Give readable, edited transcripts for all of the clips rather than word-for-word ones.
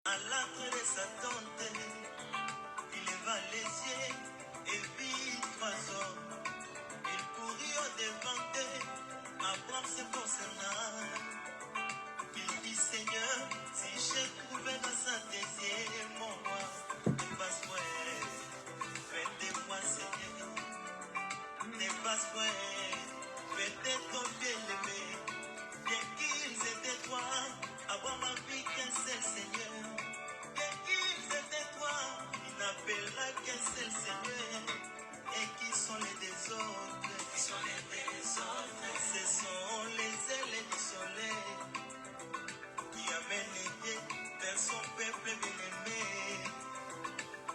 À l'âtre de sa tente, il leva les yeux et vit trois hommes. Il courut au-devant d'eux, Abraham se prosterna. Il dit, Seigneur, si j'ai trouvé dans sa désir, mon roi, dépasse-moi, fais-moi, Seigneur, dépasse-moi, fais ton bien-aimé. Bien qu'ils étaient trois, Abraham a vu qu'un seul Seigneur. Bien qu'ils étaient trois, il n'appella qu'un seul Seigneur. Et qui sont les désordres? Qui sont les désordres? Ce sont les ailes du soleil qui amènent Dieu vers son peuple bien-aimé,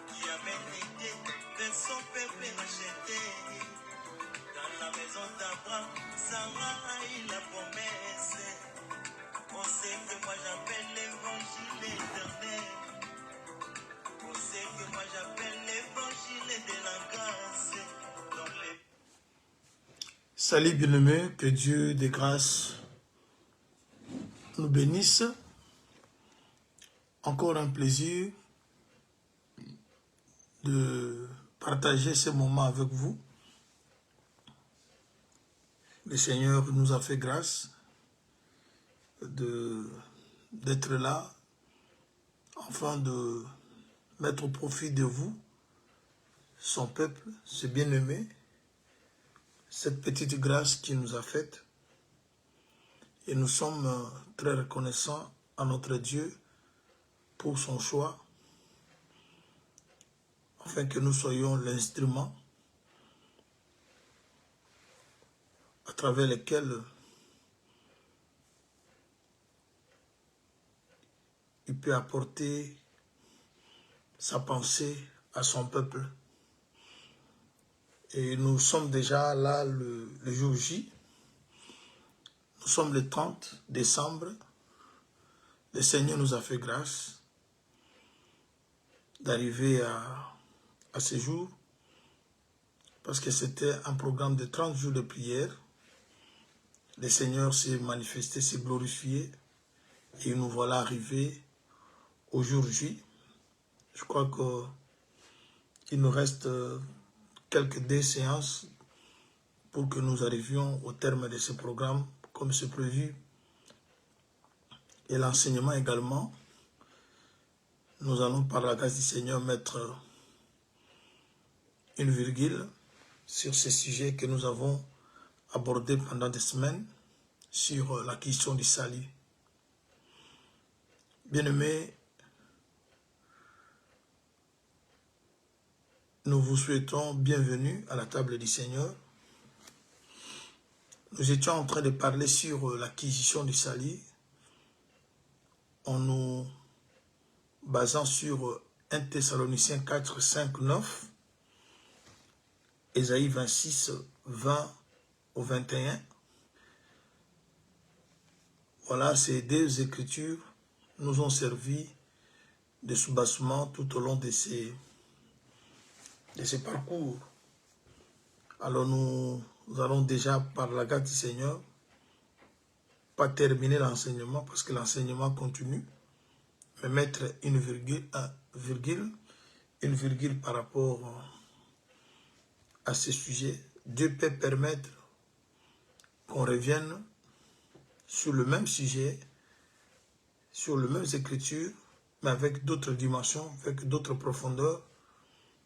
qui amènent Dieu vers son peuple racheté. Dans la maison d'Abraham, Sarah a eu la promesse. On sait que moi j'appelle l'évangile éternel. On sait que moi j'appelle l'évangile de la grâce. Salut bien-aimés, que Dieu de grâce nous bénisse. Encore un plaisir de partager ce moment avec vous. Le Seigneur nous a fait grâce d'être là, afin de mettre au profit de vous, son peuple, ce bien-aimé, cette petite grâce qu'il nous a faite. Et nous sommes très reconnaissants à notre Dieu pour son choix, afin que nous soyons l'instrument à travers lequel il peut apporter sa pensée à son peuple. Et nous sommes déjà là le jour J. Nous sommes le 30 décembre. Le Seigneur nous a fait grâce d'arriver à ce jour, parce que c'était un programme de 30 jours de prière. Le Seigneur s'est manifesté, s'est glorifié, et nous voilà arrivés au jour J. Je crois qu'il nous reste quelques 2 séances pour que nous arrivions au terme de ce programme, comme c'est prévu. Et l'enseignement également. Nous allons, par la grâce du Seigneur, mettre une virgule sur ces sujets que nous avons abordés pendant des semaines sur la question du salut. Bien-aimés, nous vous souhaitons bienvenue à la table du Seigneur. Nous étions en train de parler sur l'acquisition du salut en nous basant sur 1 Thessaloniciens 4, 5, 9, Ésaïe 26, 20 au 21. Voilà, ces 2 écritures nous ont servi de soubassement tout au long de ces parcours. Alors nous allons déjà, par la grâce du Seigneur, pas terminer l'enseignement parce que l'enseignement continue, mais mettre une virgule par rapport à ce sujet. Dieu peut permettre qu'on revienne sur le même sujet, sur les mêmes écritures, mais avec d'autres dimensions, avec d'autres profondeurs,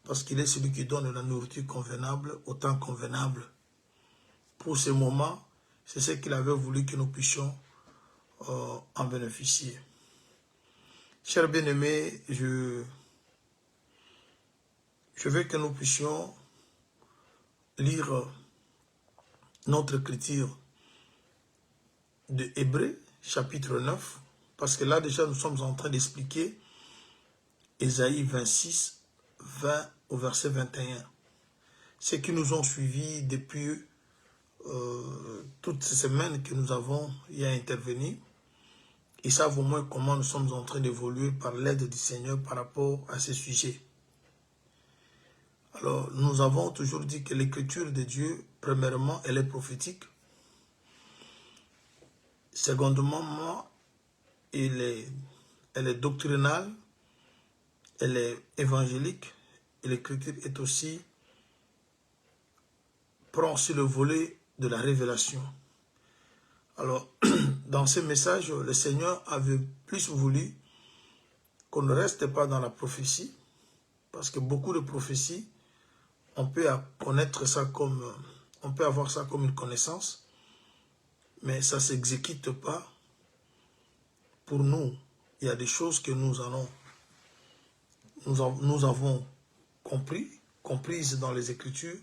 parce qu'il est celui qui donne la nourriture convenable au temps convenable. Pour ce moment, c'est ce qu'il avait voulu que nous puissions en bénéficier. Chers bien-aimés, je veux que nous puissions lire notre écriture de Hébreux, chapitre 9, parce que là déjà nous sommes en train d'expliquer Ésaïe 26, 20 au verset 21. Ceux qui nous ont suivis depuis toutes ces semaines que nous avons y à intervenir, ils savent au moins comment nous sommes en train d'évoluer par l'aide du Seigneur par rapport à ces sujets. Alors, nous avons toujours dit que l'écriture de Dieu, premièrement, elle est prophétique. Secondement, elle est elle est doctrinale, elle est évangélique, et l'écriture est aussi, prend aussi le volet de la révélation. Alors, dans ce message, le Seigneur avait plus voulu qu'on ne reste pas dans la prophétie, parce que beaucoup de prophéties, on peut connaître ça comme, on peut avoir ça comme une connaissance, mais ça ne s'exécute pas pour nous. Il y a des choses que nous avons comprises dans les Écritures,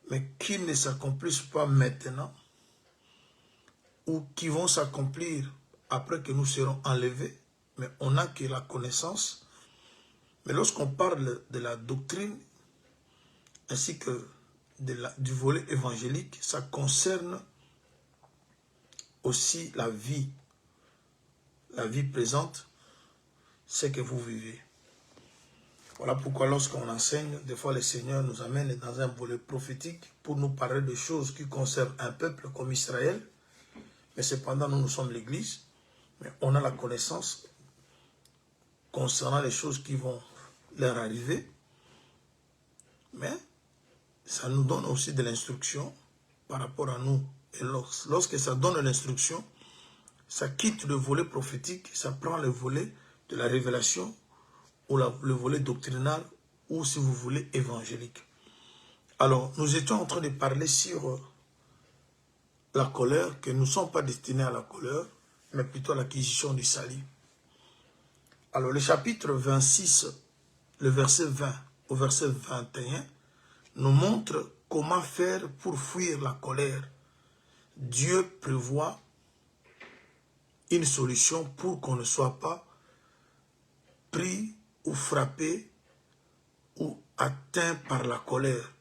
mais qui ne s'accomplissent pas maintenant, ou qui vont s'accomplir après que nous serons enlevés, mais on n'a que la connaissance. Mais lorsqu'on parle de la doctrine, ainsi que du volet évangélique, ça concerne aussi la vie présente, ce que vous vivez. Voilà pourquoi lorsqu'on enseigne, des fois le Seigneur nous amène dans un volet prophétique pour nous parler de choses qui concernent un peuple comme Israël, mais cependant nous sommes l'Église, mais on a la connaissance concernant les choses qui vont leur arriver, mais ça nous donne aussi de l'instruction par rapport à nous. Et lorsque ça donne l'instruction, ça quitte le volet prophétique, ça prend le volet de la révélation, ou le volet doctrinal, ou si vous voulez, évangélique. Alors, nous étions en train de parler sur la colère, que nous ne sommes pas destinés à la colère, mais plutôt à l'acquisition du salut. Alors, le chapitre 26, le verset 20 au verset 21, nous montre comment faire pour fuir la colère. Dieu prévoit une solution pour qu'on ne soit pas pris ou frappé ou atteint par la colère.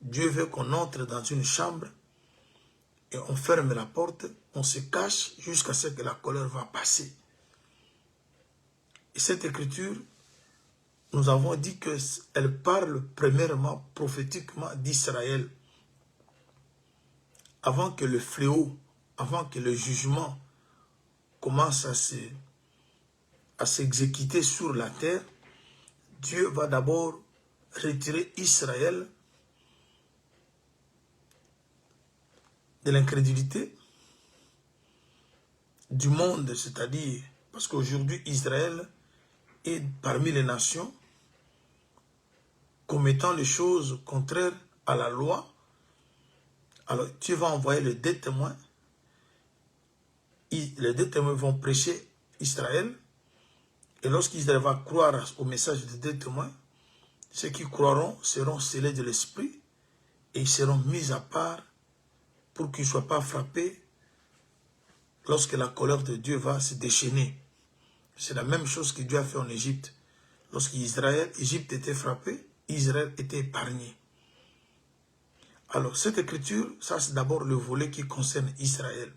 Dieu veut qu'on entre dans une chambre et on ferme la porte, on se cache jusqu'à ce que la colère va passer. Et cette écriture, nous avons dit qu'elle parle premièrement, prophétiquement d'Israël. Avant que le fléau, avant que le jugement commence à s'exécuter sur la terre, Dieu va d'abord retirer Israël de l'incrédulité du monde, c'est-à-dire, parce qu'aujourd'hui Israël est parmi les nations commettant les choses contraires à la loi. Alors tu vas envoyer les deux témoins. Les deux témoins vont prêcher Israël. Et lorsqu'Israël va croire au message des deux témoins, ceux qui croiront seront scellés de l'esprit et ils seront mis à part pour qu'ils ne soient pas frappés lorsque la colère de Dieu va se déchaîner. C'est la même chose que Dieu a fait en Égypte. L'Égypte était frappée, Israël était épargné. Alors, cette écriture, ça c'est d'abord le volet qui concerne Israël.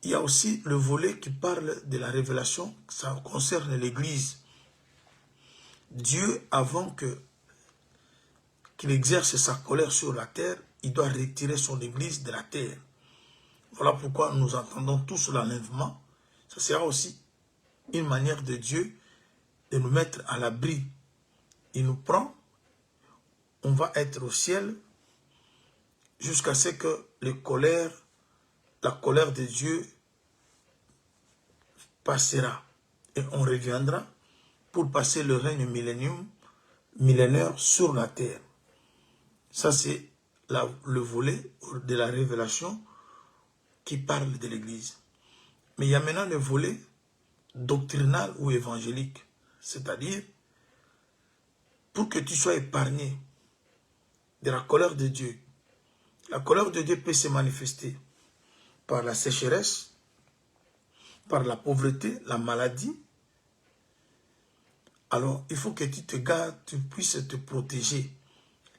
Il y a aussi le volet qui parle de la révélation, ça concerne l'Église. Dieu, avant qu'il exerce sa colère sur la terre, il doit retirer son Église de la terre. Voilà pourquoi nous entendons tous l'enlèvement. Ça sera aussi une manière de Dieu de nous mettre à l'abri. Il nous prend, on va être au ciel jusqu'à ce que la colère de Dieu passera. Et on reviendra pour passer le règne millénaire sur la terre. Ça, c'est le volet de la révélation qui parle de l'Église. Mais il y a maintenant le volet doctrinal ou évangélique. C'est-à-dire, pour que tu sois épargné de la colère de Dieu. La colère de Dieu peut se manifester par la sécheresse, par la pauvreté, la maladie. Alors, il faut que tu te gardes, tu puisses te protéger.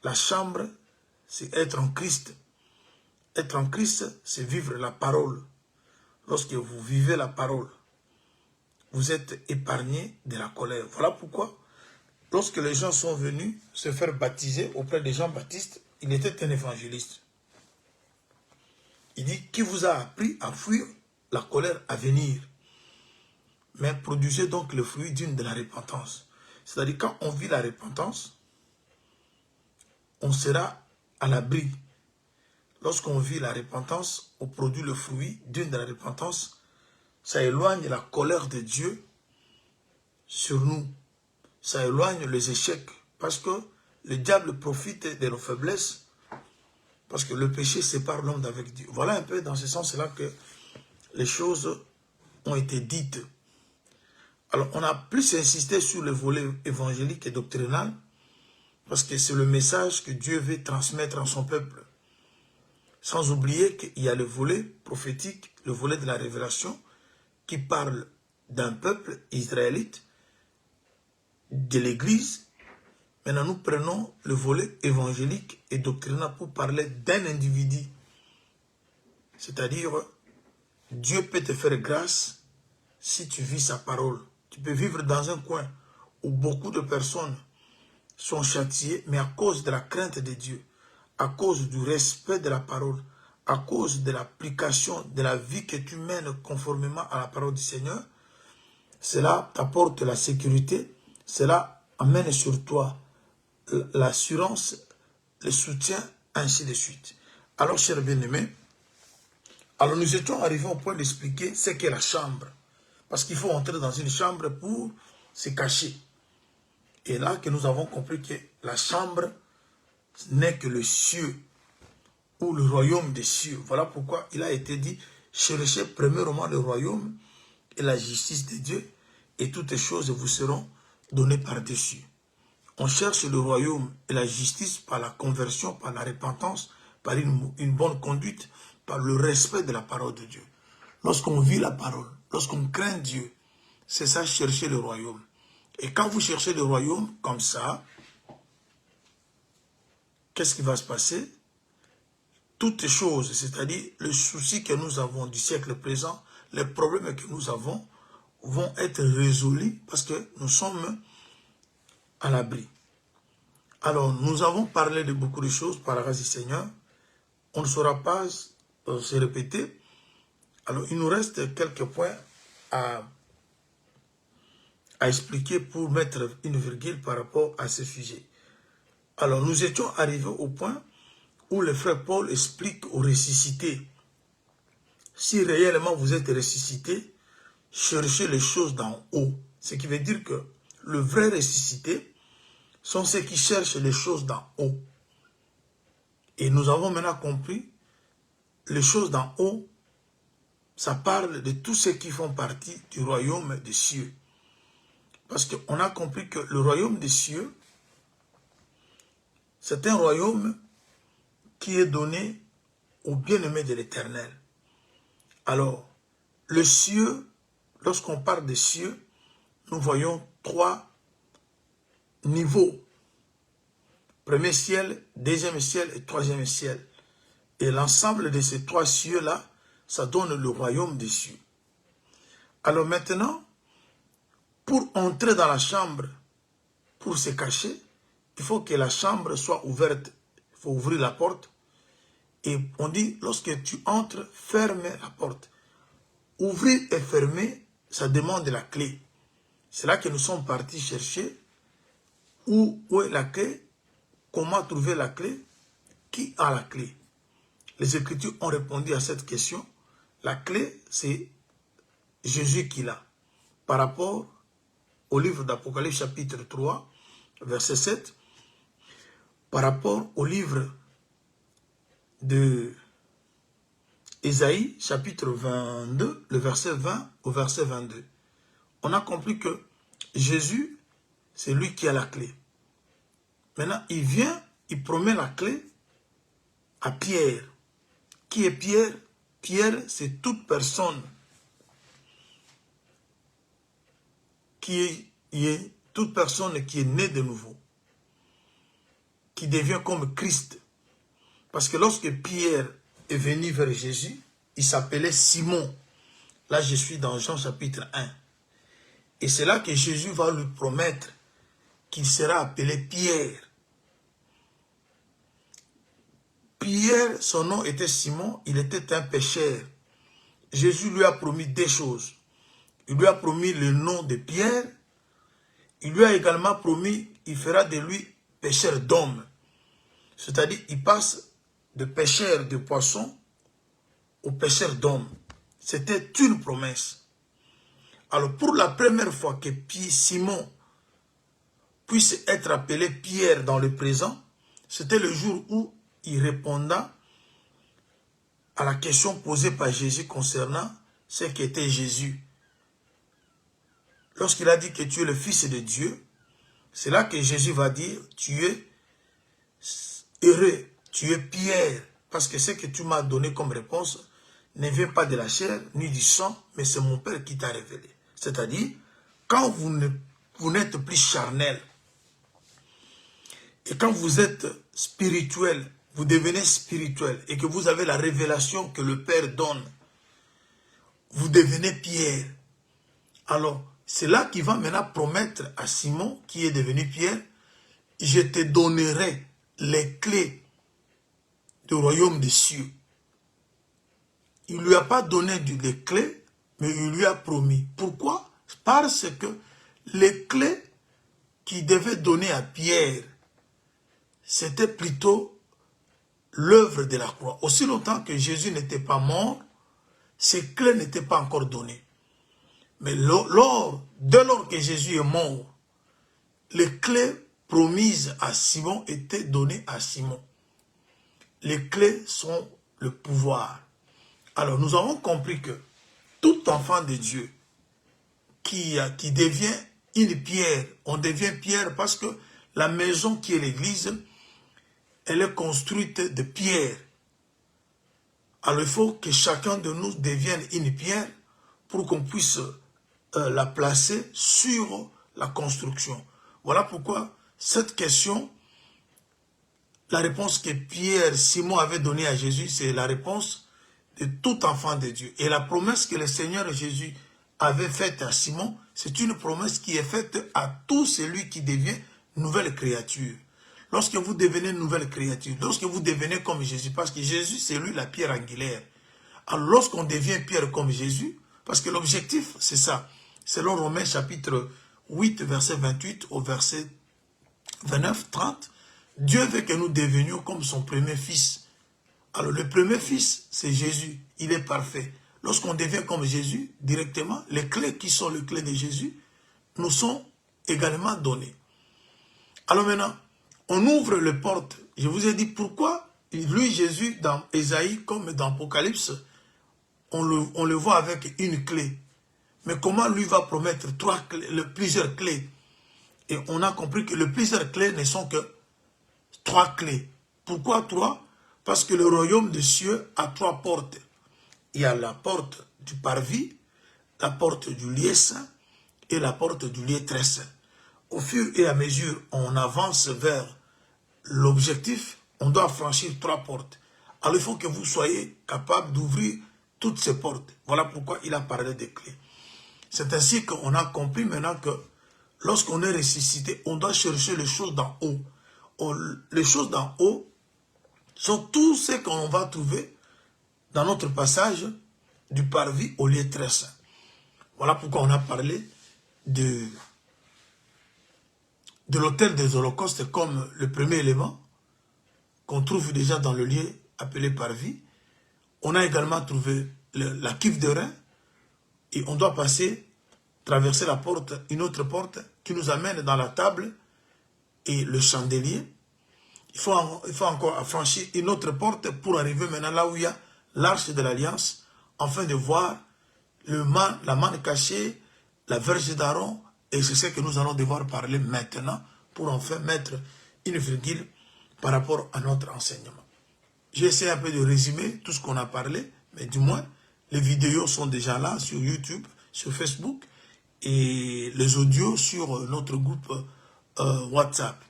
La chambre, c'est être en Christ. Être en Christ, c'est vivre la parole. Lorsque vous vivez la parole, vous êtes épargné de la colère. Voilà pourquoi, lorsque les gens sont venus se faire baptiser auprès de Jean-Baptiste, il était un évangéliste. Il dit, qui vous a appris à fuir la colère à venir? mais produisez donc le fruit d'une de la repentance. C'est-à-dire, quand on vit la repentance, on sera à l'abri. Lorsqu'on vit la repentance, on produit le fruit d'une de la repentance, ça éloigne la colère de Dieu sur nous. Ça éloigne les échecs. Parce que le diable profite de nos faiblesses. Parce que le péché sépare l'homme d'avec Dieu. Voilà un peu dans ce sens-là que les choses ont été dites. Alors, on a plus insisté sur le volet évangélique et doctrinal. Parce que c'est le message que Dieu veut transmettre à son peuple. Sans oublier qu'il y a le volet prophétique, le volet de la révélation, qui parle d'un peuple israélite, de l'Église. Maintenant, nous prenons le volet évangélique et doctrinal pour parler d'un individu. C'est-à-dire, Dieu peut te faire grâce si tu vis sa parole. Tu peux vivre dans un coin où beaucoup de personnes sont châtiées, mais à cause de la crainte de Dieu, à cause du respect de la parole, à cause de l'application de la vie que tu mènes conformément à la parole du Seigneur, cela t'apporte la sécurité, cela amène sur toi l'assurance, le soutien, ainsi de suite. Alors, chers bien-aimés, alors nous étions arrivés au point d'expliquer ce qu'est la chambre. Parce qu'il faut entrer dans une chambre pour se cacher. Et là que nous avons compris que la chambre n'est que le cieux, ou le royaume des cieux. Voilà pourquoi il a été dit, cherchez premièrement le royaume et la justice de Dieu, et toutes les choses vous seront données par-dessus. On cherche le royaume et la justice par la conversion, par la repentance, par une bonne conduite, par le respect de la parole de Dieu. Lorsqu'on vit la parole, lorsqu'on craint Dieu, c'est ça, chercher le royaume. Et quand vous cherchez le royaume comme ça, qu'est-ce qui va se passer? Toutes les choses, c'est-à-dire le souci que nous avons du siècle présent, les problèmes que nous avons, vont être résolus parce que nous sommes à l'abri. Alors, nous avons parlé de beaucoup de choses par la grâce du Seigneur. On ne saura pas se répéter. Alors, il nous reste quelques points à expliquer pour mettre une virgule par rapport à ce sujet. Alors, nous étions arrivés au point où le frère Paul explique aux ressuscités, si réellement vous êtes ressuscités, cherchez les choses d'en haut. Ce qui veut dire que le vrai ressuscité sont ceux qui cherchent les choses d'en haut. Et nous avons maintenant compris, les choses d'en haut, ça parle de tous ceux qui font partie du royaume des cieux. Parce qu'on a compris que le royaume des cieux, c'est un royaume qui est donné aux bien-aimés de l'Éternel. Alors, le cieux, lorsqu'on parle des cieux, nous voyons 3 niveaux. Premier ciel, deuxième ciel et troisième ciel. Et l'ensemble de ces 3 cieux-là, ça donne le royaume des cieux. Alors maintenant, pour entrer dans la chambre, pour se cacher, il faut que la chambre soit ouverte. Il faut ouvrir la porte. Et on dit, lorsque tu entres, ferme la porte. Ouvrir et fermer, ça demande la clé. C'est là que nous sommes partis chercher où est la clé, comment trouver la clé, qui a la clé. Les Écritures ont répondu à cette question. La clé, c'est Jésus qui l'a. Par rapport au livre d'Apocalypse chapitre 3, verset 7, par rapport au livre de Ésaïe, chapitre 22, le verset 20 au verset 22. On a compris que Jésus, c'est lui qui a la clé. Maintenant, il vient, il promet la clé à Pierre. Qui est Pierre? Pierre, c'est toute personne qui est née de nouveau, qui devient comme Christ. Parce que lorsque Pierre est venu vers Jésus, il s'appelait Simon. Là, je suis dans Jean chapitre 1. Et c'est là que Jésus va lui promettre qu'il sera appelé Pierre. Pierre, son nom était Simon, il était un pécheur. Jésus lui a promis 2 choses. il lui a promis le nom de Pierre, il lui a également promis, il fera de lui pêcheur d'hommes. C'est-à-dire, il passe de pêcheur de poissons au pêcheur d'hommes. C'était une promesse. Alors, pour la première fois que Simon puisse être appelé Pierre dans le présent, c'était le jour où il répondait à la question posée par Jésus concernant ce qu'était Jésus. Lorsqu'il a dit que tu es le Fils de Dieu, c'est là que Jésus va dire, tu es heureux, tu es Pierre, parce que ce que tu m'as donné comme réponse ne vient pas de la chair ni du sang, mais c'est mon Père qui t'a révélé. C'est-à-dire, quand vous n'êtes plus charnel, et quand vous êtes spirituel, vous devenez spirituel, et que vous avez la révélation que le Père donne, vous devenez Pierre. Alors, c'est là qu'il va maintenant promettre à Simon, qui est devenu Pierre, je te donnerai les clés du royaume des cieux. Il ne lui a pas donné les clés, mais il lui a promis. Pourquoi? Parce que les clés qu'il devait donner à Pierre, c'était plutôt l'œuvre de la croix. Aussi longtemps que Jésus n'était pas mort, ces clés n'étaient pas encore données. Mais dès lors que Jésus est mort, les clés promises à Simon étaient données à Simon. Les clés sont le pouvoir. Alors nous avons compris que tout enfant de Dieu qui devient une pierre, on devient pierre parce que la maison qui est l'église, elle est construite de pierres. Alors il faut que chacun de nous devienne une pierre pour qu'on puisse la placer sur la construction. Voilà pourquoi cette question, la réponse que Simon avait donnée à Jésus, c'est la réponse de tout enfant de Dieu. Et la promesse que le Seigneur Jésus avait faite à Simon, c'est une promesse qui est faite à tout celui qui devient nouvelle créature. Lorsque vous devenez nouvelle créature, lorsque vous devenez comme Jésus, parce que Jésus, c'est lui la pierre angulaire. Alors lorsqu'on devient pierre comme Jésus, parce que l'objectif, c'est ça. Selon Romains chapitre 8, verset 28 au verset 29, 30, Dieu veut que nous devenions comme son premier fils. Alors le premier fils, c'est Jésus. Il est parfait. Lorsqu'on devient comme Jésus, directement, les clés qui sont les clés de Jésus nous sont également données. Alors maintenant, on ouvre les portes. Je vous ai dit pourquoi lui, Jésus, dans Ésaïe comme dans Apocalypse, on le voit avec une clé. Mais comment lui va promettre plusieurs clés? Et on a compris que les plusieurs clés ne sont que 3 clés. Pourquoi 3? Parce que le royaume des cieux a 3 portes. Il y a la porte du parvis, la porte du lieu saint et la porte du lieu très saint. Au fur et à mesure, on avance vers l'objectif, on doit franchir 3 portes. Alors il faut que vous soyez capable d'ouvrir toutes ces portes. Voilà pourquoi il a parlé des clés. C'est ainsi qu'on a compris maintenant que lorsqu'on est ressuscité, on doit chercher les choses d'en haut. Les choses d'en haut sont tout ce qu'on va trouver dans notre passage du parvis au lieu très saint. Voilà pourquoi on a parlé de l'autel des holocaustes comme le premier élément qu'on trouve déjà dans le lieu appelé parvis. On a également trouvé la cuve de rein et on doit traverser la porte, une autre porte qui nous amène dans la table et le chandelier. Il faut encore franchir une autre porte pour arriver maintenant là où il y a l'arche de l'alliance, afin de voir la manne cachée, la verge d'Aaron, et c'est ce que nous allons devoir parler maintenant pour enfin mettre une virgule par rapport à notre enseignement. J'ai essayé un peu de résumer tout ce qu'on a parlé, mais du moins, les vidéos sont déjà là sur YouTube, sur Facebook, et les audios sur notre groupe WhatsApp.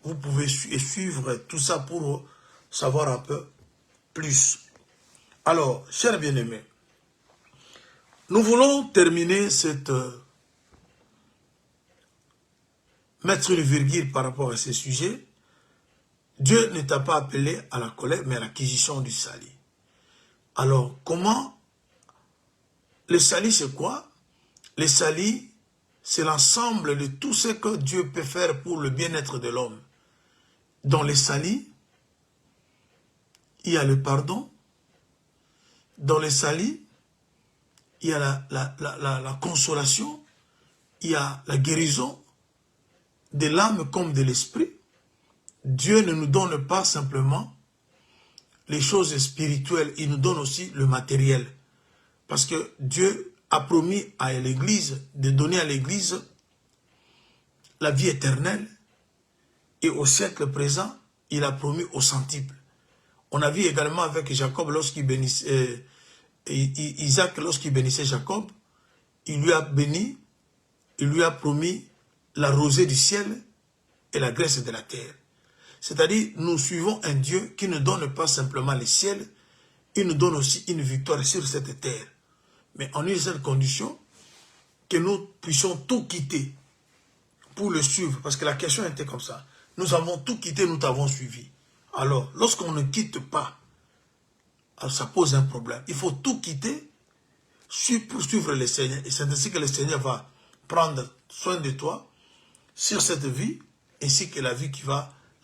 Vous pouvez suivre tout ça pour savoir un peu plus. Alors, chers bien-aimés, nous voulons terminer mettre une virgule par rapport à ce sujet. Dieu ne t'a pas appelé à la colère, mais à l'acquisition du salut. Alors, comment? Le salut, c'est quoi? Les salis, c'est l'ensemble de tout ce que Dieu peut faire pour le bien-être de l'homme. Dans les salis, il y a le pardon. Dans les salis, il y a la consolation. Il y a la guérison de l'âme comme de l'esprit. Dieu ne nous donne pas simplement les choses spirituelles, il nous donne aussi le matériel. Parce que Dieu a promis à l'Église de donner à l'Église la vie éternelle. Et au siècle présent, il a promis au centuple. On a vu également avec Jacob lorsqu'il bénissait, Isaac lorsqu'il bénissait Jacob, il lui a béni, il lui a promis la rosée du ciel et la graisse de la terre. C'est-à-dire, nous suivons un Dieu qui ne donne pas simplement le ciel, il nous donne aussi une victoire sur cette terre. Mais en une seule condition, que nous puissions tout quitter pour le suivre. Parce que la question était comme ça. Nous avons tout quitté, nous t'avons suivi. Alors, lorsqu'on ne quitte pas, alors ça pose un problème. Il faut tout quitter pour suivre le Seigneur. Et c'est ainsi que le Seigneur va prendre soin de toi sur cette vie, ainsi que la vie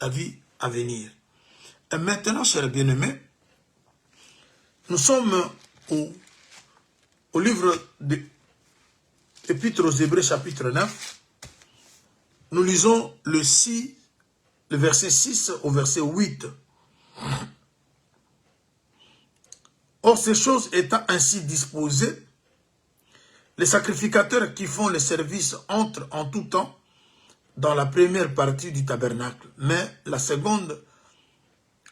la vie à venir. Et maintenant, chers bien-aimés, nous sommes au livre de l'Épître aux Hébreux, chapitre 9. Nous lisons le verset 6 au verset 8. Or, ces choses étant ainsi disposées, les sacrificateurs qui font le service entrent en tout temps dans la première partie du tabernacle. Mais la seconde,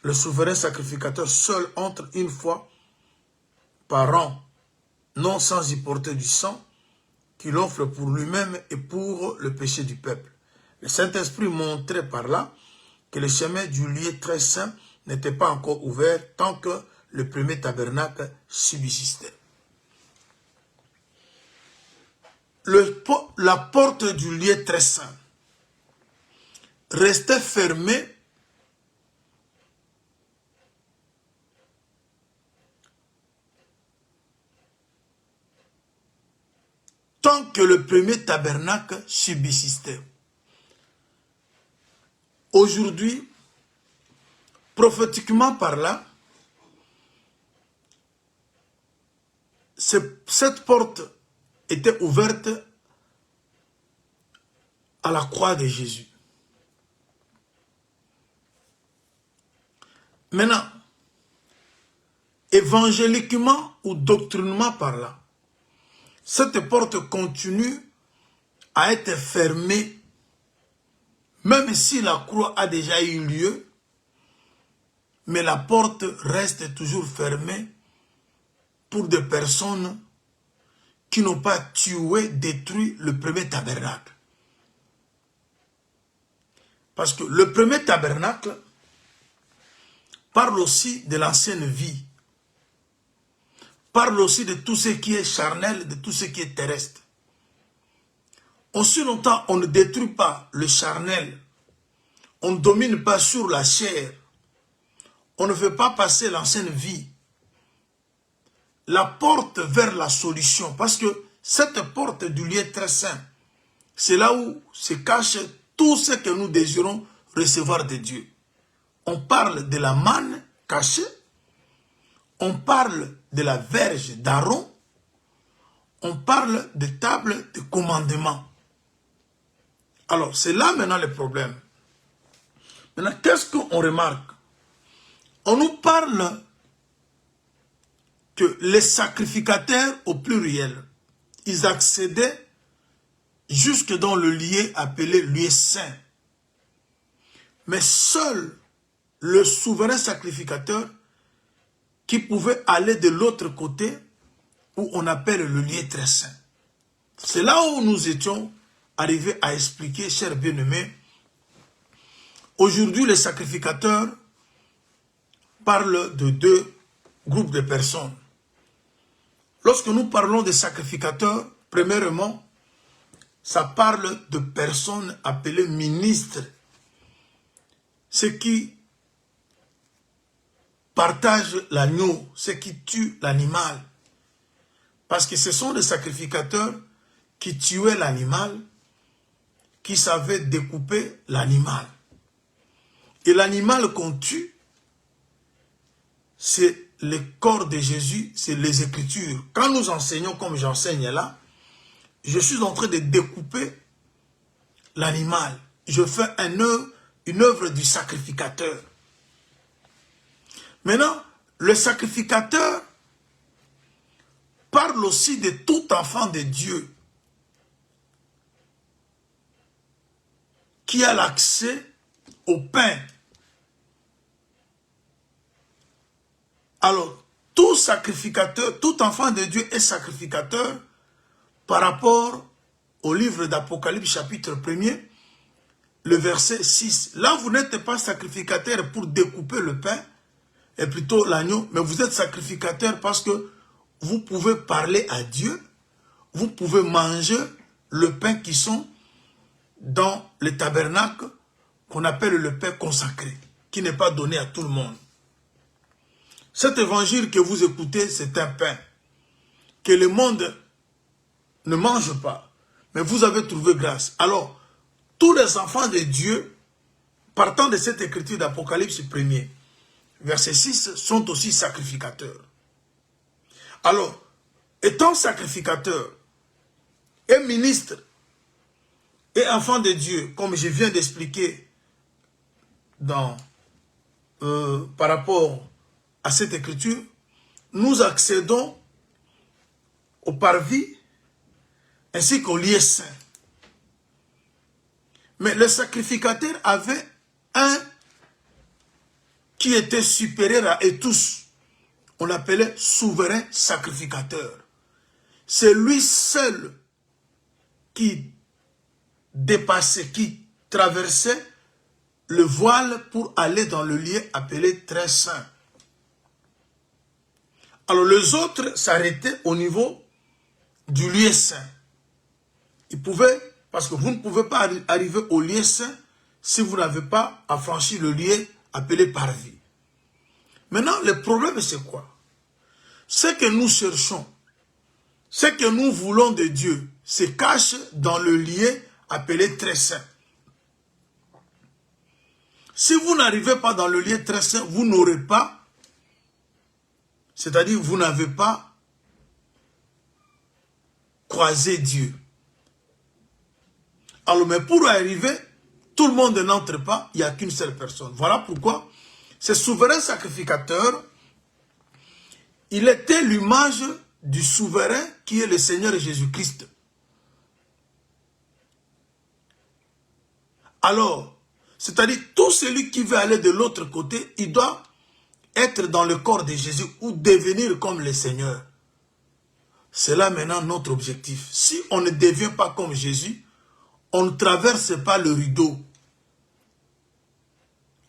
le souverain sacrificateur seul entre une fois par an, non sans y porter du sang, qu'il offre pour lui-même et pour le péché du peuple. Le Saint-Esprit montrait par là que le chemin du lieu très saint n'était pas encore ouvert tant que le premier tabernacle subsistait. La porte du lieu très saint restait fermée tant que le premier tabernacle subsistait. Aujourd'hui, prophétiquement par là, cette porte était ouverte à la croix de Jésus. Maintenant, évangéliquement ou doctrinement par là, cette porte continue à être fermée, même si la croix a déjà eu lieu, mais la porte reste toujours fermée pour des personnes qui n'ont pas tué, détruit le premier tabernacle. Parce que le premier tabernacle parle aussi de l'ancienne vie, parle aussi de tout ce qui est charnel, de tout ce qui est terrestre. Aussi longtemps, on ne détruit pas le charnel, on ne domine pas sur la chair, on ne fait pas passer l'ancienne vie. La porte vers la solution, parce que cette porte du lieu très saint, c'est là où se cache tout ce que nous désirons recevoir de Dieu. On parle de la manne cachée, on parle de la verge d'Aaron, on parle de table de commandement. Alors, c'est là maintenant le problème. Maintenant, qu'est-ce qu'on remarque? On nous parle que les sacrificateurs au pluriel, ils accédaient jusque dans le lieu appelé lieu saint. Mais seul le souverain sacrificateur qui pouvait aller de l'autre côté où on appelle le lieu très saint. C'est là où nous étions arrivés à expliquer, chers bien-aimés. Aujourd'hui, les sacrificateurs parlent de deux groupes de personnes. Lorsque nous parlons de sacrificateurs, premièrement, ça parle de personnes appelées ministres, ceux qui partagent l'agneau, ceux qui tuent l'animal. Parce que ce sont des sacrificateurs qui tuait l'animal, qui savait découper l'animal. Et l'animal qu'on tue, c'est le corps de Jésus, c'est les Écritures. Quand nous enseignons comme j'enseigne là, je suis en train de découper l'animal. Je fais une œuvre du sacrificateur. Maintenant, le sacrificateur parle aussi de tout enfant de Dieu qui a l'accès au pain. Alors, tout sacrificateur, tout enfant de Dieu est sacrificateur par rapport au livre d'Apocalypse chapitre 1er, le verset 6. Là, vous n'êtes pas sacrificateur pour découper le pain, et plutôt l'agneau, mais vous êtes sacrificateur parce que vous pouvez parler à Dieu, vous pouvez manger le pain qui sont dans le tabernacle qu'on appelle le pain consacré, qui n'est pas donné à tout le monde. Cet évangile que vous écoutez, c'est un pain que le monde ne mange pas, mais vous avez trouvé grâce. Alors, tous les enfants de Dieu, partant de cette écriture d'Apocalypse 1er, verset 6, sont aussi sacrificateurs. Alors, étant sacrificateur et ministre et enfant de Dieu, comme je viens d'expliquer par rapport à cette écriture, nous accédons au parvis ainsi qu'au lieu saint. Mais le sacrificateur avait un qui était supérieur à eux tous. On l'appelait souverain sacrificateur. C'est lui seul qui dépassait, qui traversait le voile pour aller dans le lieu appelé très saint. Alors les autres s'arrêtaient au niveau du lieu saint. Ils pouvaient, parce que vous ne pouvez pas arriver au lieu saint si vous n'avez pas affranchi le lieu appelé parvis. Maintenant, le problème c'est quoi? Ce que nous cherchons, ce que nous voulons de Dieu, se cache dans le lieu appelé très saint. Si vous n'arrivez pas dans le lieu très saint, vous n'aurez pas, c'est-à-dire vous n'avez pas croisé Dieu. Alors, mais pour arriver, tout le monde n'entre pas, il n'y a qu'une seule personne. Voilà pourquoi ce souverain sacrificateur, il était l'image du souverain qui est le Seigneur Jésus-Christ. Alors, c'est-à-dire tout celui qui veut aller de l'autre côté, il doit être dans le corps de Jésus ou devenir comme le Seigneur. C'est là maintenant notre objectif. Si on ne devient pas comme Jésus, on ne traverse pas le rideau.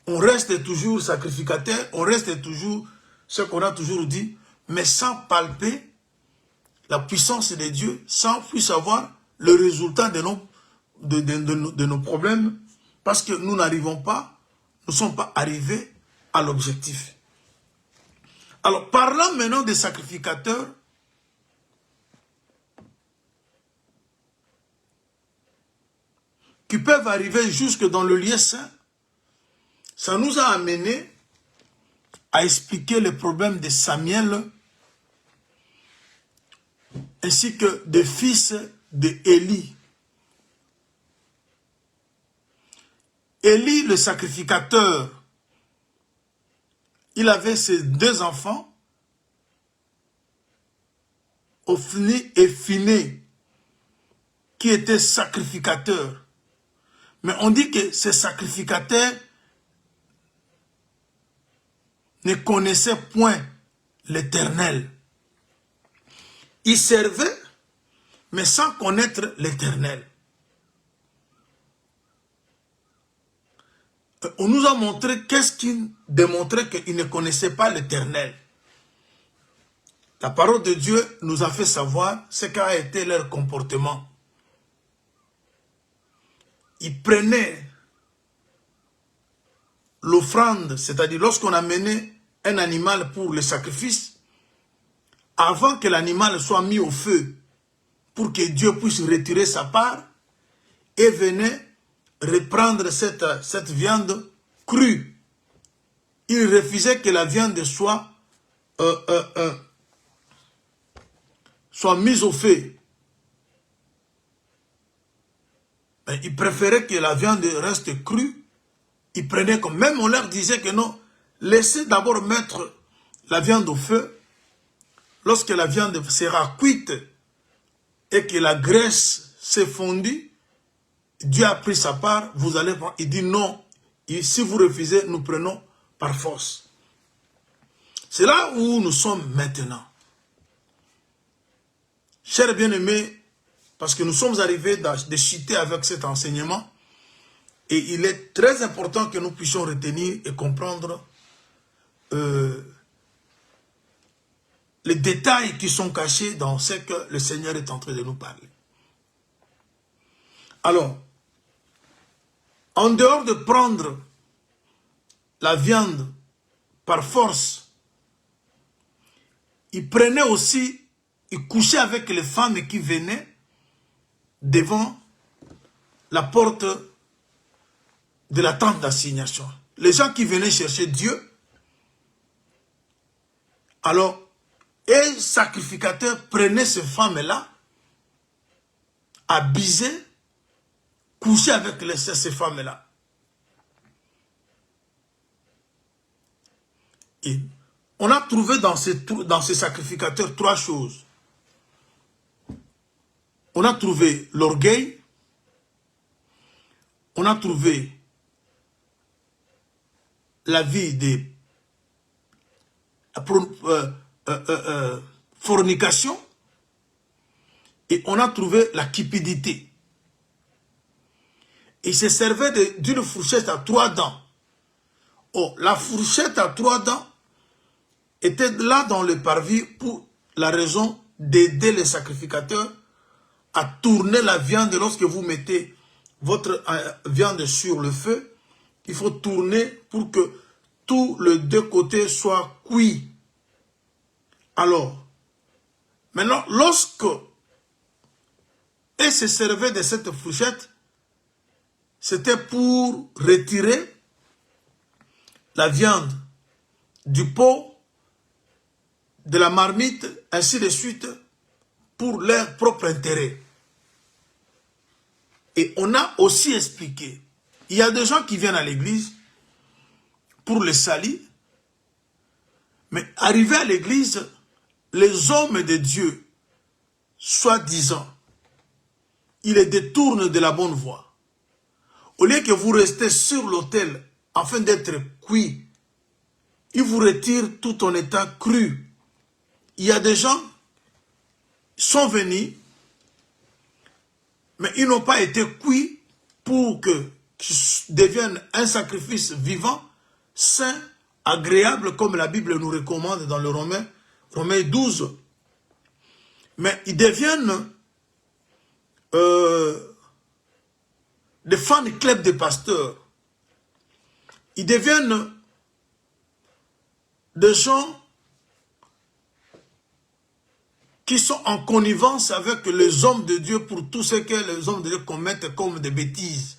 On reste toujours sacrificateur, on reste toujours ce qu'on a toujours dit, mais sans palper la puissance de Dieu, sans plus savoir le résultat de nos problèmes, parce que nous n'arrivons pas, nous ne sommes pas arrivés à l'objectif. Alors, parlant maintenant des sacrificateurs, qui peuvent arriver jusque dans le lieu saint, ça nous a amené à expliquer le problème de Samuel ainsi que des fils d'Élie. Élie, le sacrificateur, il avait ses deux enfants, Ophni et Phiné, qui étaient sacrificateurs. Mais on dit que ces sacrificateurs ne connaissaient point l'Éternel. Ils servaient, mais sans connaître l'Éternel. On nous a montré qu'est-ce qui démontrait qu'ils ne connaissaient pas l'Éternel. La parole de Dieu nous a fait savoir ce qu'a été leur comportement. Ils prenaient l'offrande, c'est-à-dire lorsqu'on amenait un animal pour le sacrifice, avant que l'animal soit mis au feu pour que Dieu puisse retirer sa part et venait reprendre cette viande crue. Il refusait que la viande soit mise au feu. Mais il préférait que la viande reste crue. Il prenait comme... Même on leur disait que non, laissez d'abord mettre la viande au feu. Lorsque la viande sera cuite et que la graisse s'est fondue, Dieu a pris sa part, vous allez prendre. Il dit non, et si vous refusez, nous prenons par force. C'est là où nous sommes maintenant. Chers bien-aimés, parce que nous sommes arrivés de chuter avec cet enseignement, et il est très important que nous puissions retenir et comprendre les détails qui sont cachés dans ce que le Seigneur est en train de nous parler. Alors, en dehors de prendre la viande par force, il prenait aussi, il couchait avec les femmes qui venaient devant la porte de la tente d'assignation. Les gens qui venaient chercher Dieu, alors, et sacrificateur prenait ces femmes-là, abusaient, couchaient avec ces femmes-là. Et on a trouvé dans ces sacrificateurs trois choses. On a trouvé l'orgueil, on a trouvé la vie de fornication et on a trouvé la cupidité. Il se servait d'une fourchette à 3 dents. Oh, la fourchette à 3 dents était là dans le parvis pour la raison d'aider les sacrificateurs à tourner la viande. Lorsque vous mettez votre viande sur le feu, il faut tourner pour que tous les deux côtés soient cuits. Alors, maintenant, lorsque elle se servait de cette fourchette, c'était pour retirer la viande du pot, de la marmite, ainsi de suite, pour leur propre intérêt. Et on a aussi expliqué, il y a des gens qui viennent à l'église pour les salir, mais arrivés à l'église, les hommes de Dieu, soi-disant, ils les détournent de la bonne voie. Au lieu que vous restez sur l'autel afin d'être cuit, ils vous retirent tout en étant cru. Il y a des gens qui sont venus, mais ils n'ont pas été cuits pour qu'ils deviennent un sacrifice vivant, sain, agréable, comme la Bible nous recommande dans le Romains 12. Mais ils deviennent des fans club de pasteurs. Ils deviennent des gens qui sont en connivence avec les hommes de Dieu pour tout ce que les hommes de Dieu commettent comme des bêtises.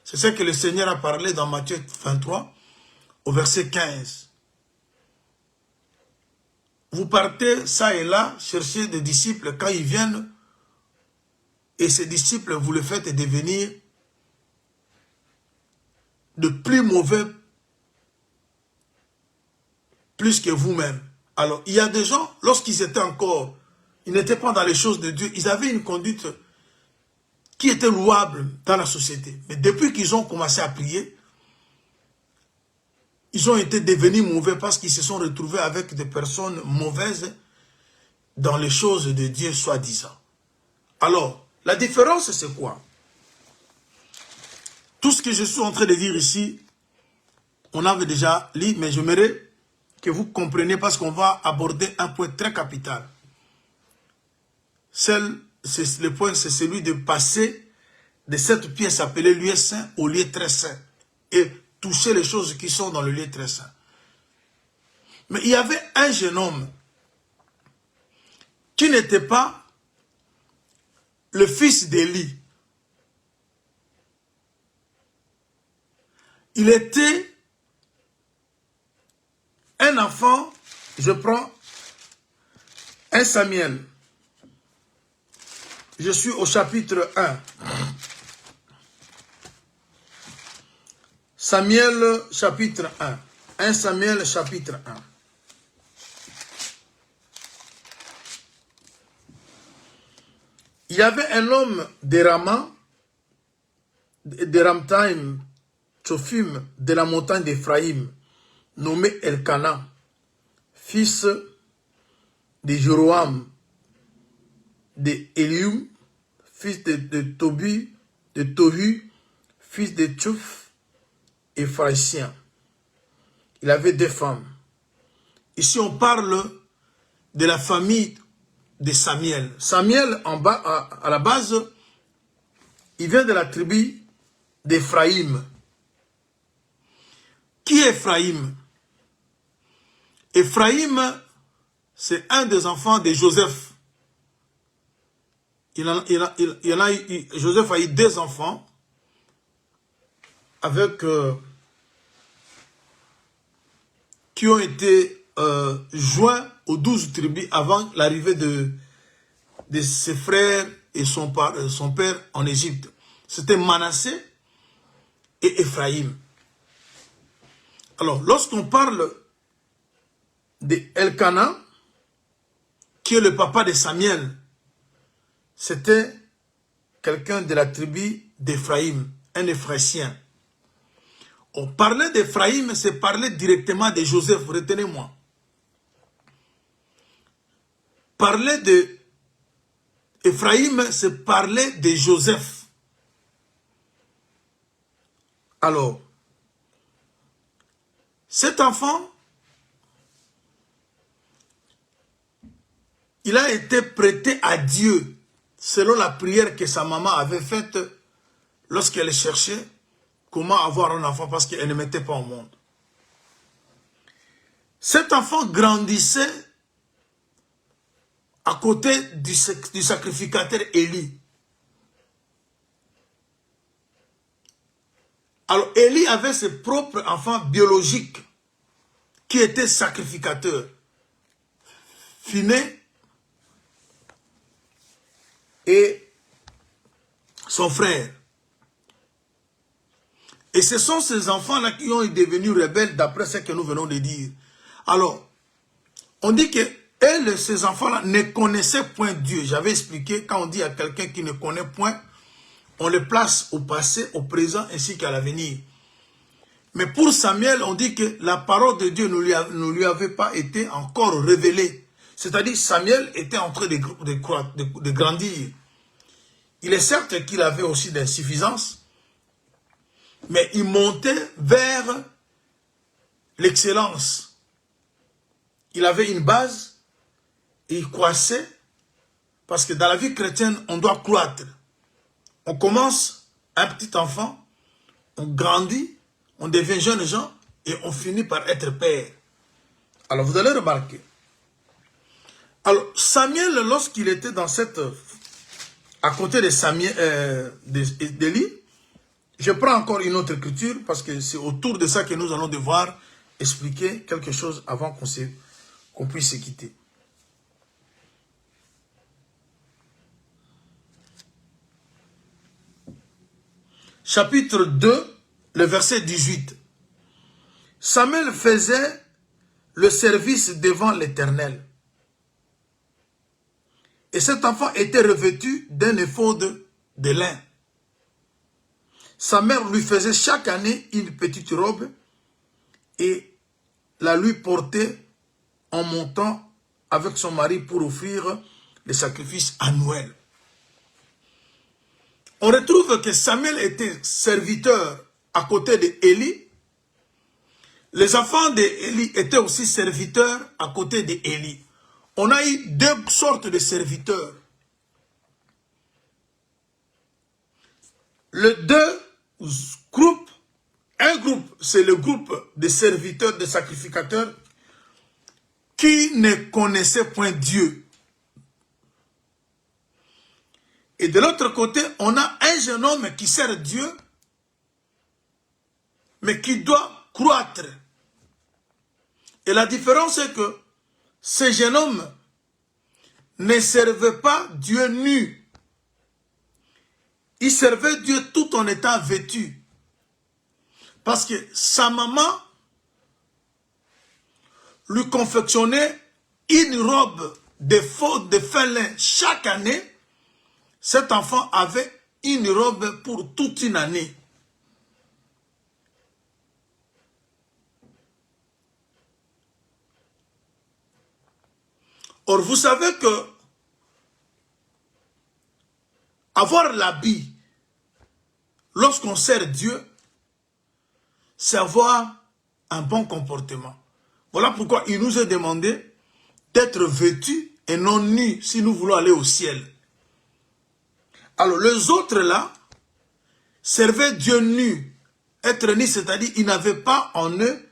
C'est ce que le Seigneur a parlé dans Matthieu 23, au verset 15. Vous partez ça et là, chercher des disciples quand ils viennent, et ces disciples, vous les faites devenir de plus mauvais, plus que vous-même. Alors, il y a des gens, lorsqu'ils étaient encore, ils n'étaient pas dans les choses de Dieu, ils avaient une conduite qui était louable dans la société. Mais depuis qu'ils ont commencé à prier, ils ont été devenus mauvais parce qu'ils se sont retrouvés avec des personnes mauvaises dans les choses de Dieu, soi-disant. Alors, la différence, c'est quoi? Tout ce que je suis en train de dire ici, on avait déjà lu, mais j'aimerais que vous compreniez parce qu'on va aborder un point très capital. Le point, c'est celui de passer de cette pièce appelée lieu saint au lieu très saint et toucher les choses qui sont dans le lieu très saint. Mais il y avait un jeune homme qui n'était pas le fils d'Élie. Il était un enfant, je prends 1 Samuel. Je suis au chapitre 1. Samuel chapitre 1. 1 Samuel chapitre 1. Il y avait un homme de Rama, de Ramtaim, Tsophim, de la montagne d'Éphraïm, nommé Elkana, fils de Jéroam, de Elium, fils de Tobi, de Tohu, fils de Tchouf, Éphraïsien. Il avait 2 femmes. Ici, on parle de la famille de Samuel. Samuel, à la base, il vient de la tribu d'Éphraïm. Qui est Éphraïm? Éphraïm, c'est un des enfants de Joseph. Joseph a eu 2 enfants avec qui ont été joints aux 12 tribus avant l'arrivée de ses frères et son père en Égypte. C'était Manassé et Éphraïm. Alors, lorsqu'on parle d'Elkana, qui est le papa de Samuel, c'était quelqu'un de la tribu d'Éphraïm, un Éphraïsien. On parlait d'Éphraïm, c'est parler directement de Joseph, retenez-moi. Parler d'Éphraïm, c'est parler de Joseph. Alors, cet enfant, il a été prêté à Dieu selon la prière que sa maman avait faite lorsqu'elle cherchait comment avoir un enfant parce qu'elle ne mettait pas au monde. Cet enfant grandissait à côté du sacrificateur Élie. Alors Élie avait ses propres enfants biologiques qui étaient sacrificateurs. Phiné et son frère. Et ce sont ces enfants-là qui ont devenu rebelles d'après ce que nous venons de dire. Alors, on dit que ces enfants-là ne connaissaient point Dieu. J'avais expliqué, quand on dit à quelqu'un qui ne connaît point, on le place au passé, au présent ainsi qu'à l'avenir. Mais pour Samuel, on dit que la parole de Dieu ne lui avait pas été encore révélée. C'est-à-dire Samuel était en train de grandir. Il est certes qu'il avait aussi d'insuffisance, mais il montait vers l'excellence. Il avait une base et il croissait parce que dans la vie chrétienne, on doit croître. On commence un petit enfant, on grandit, on devient jeune gens et on finit par être père. Alors vous allez remarquer. Alors Samuel, lorsqu'il était dans cette... à côté de Samuel, d'Élie, je prends encore une autre écriture parce que c'est autour de ça que nous allons devoir expliquer quelque chose avant qu'on puisse se quitter. Chapitre 2, le verset 18. Samuel faisait le service devant l'Éternel. Et cet enfant était revêtu d'un éphod de lin. Sa mère lui faisait chaque année une petite robe et la lui portait en montant avec son mari pour offrir les sacrifices annuels. On retrouve que Samuel était serviteur à côté d'Élie. Les enfants d'Élie étaient aussi serviteurs à côté d'Élie. On a eu 2 sortes de serviteurs. Les 2 groupes, un groupe, c'est le groupe de serviteurs, de sacrificateurs qui ne connaissaient point Dieu. Et de l'autre côté, on a un jeune homme qui sert Dieu, mais qui doit croître. Et la différence est que ce jeune homme ne servait pas Dieu nu. Il servait Dieu tout en étant vêtu. Parce que sa maman lui confectionnait une robe de fin lin chaque année. Cet enfant avait une robe pour toute une année. Or, vous savez que avoir l'habit lorsqu'on sert Dieu, c'est avoir un bon comportement. Voilà pourquoi il nous est demandé d'être vêtus et non nus si nous voulons aller au ciel. Alors, les autres là servaient Dieu nu. Être nus, c'est-à-dire ils n'avaient pas en eux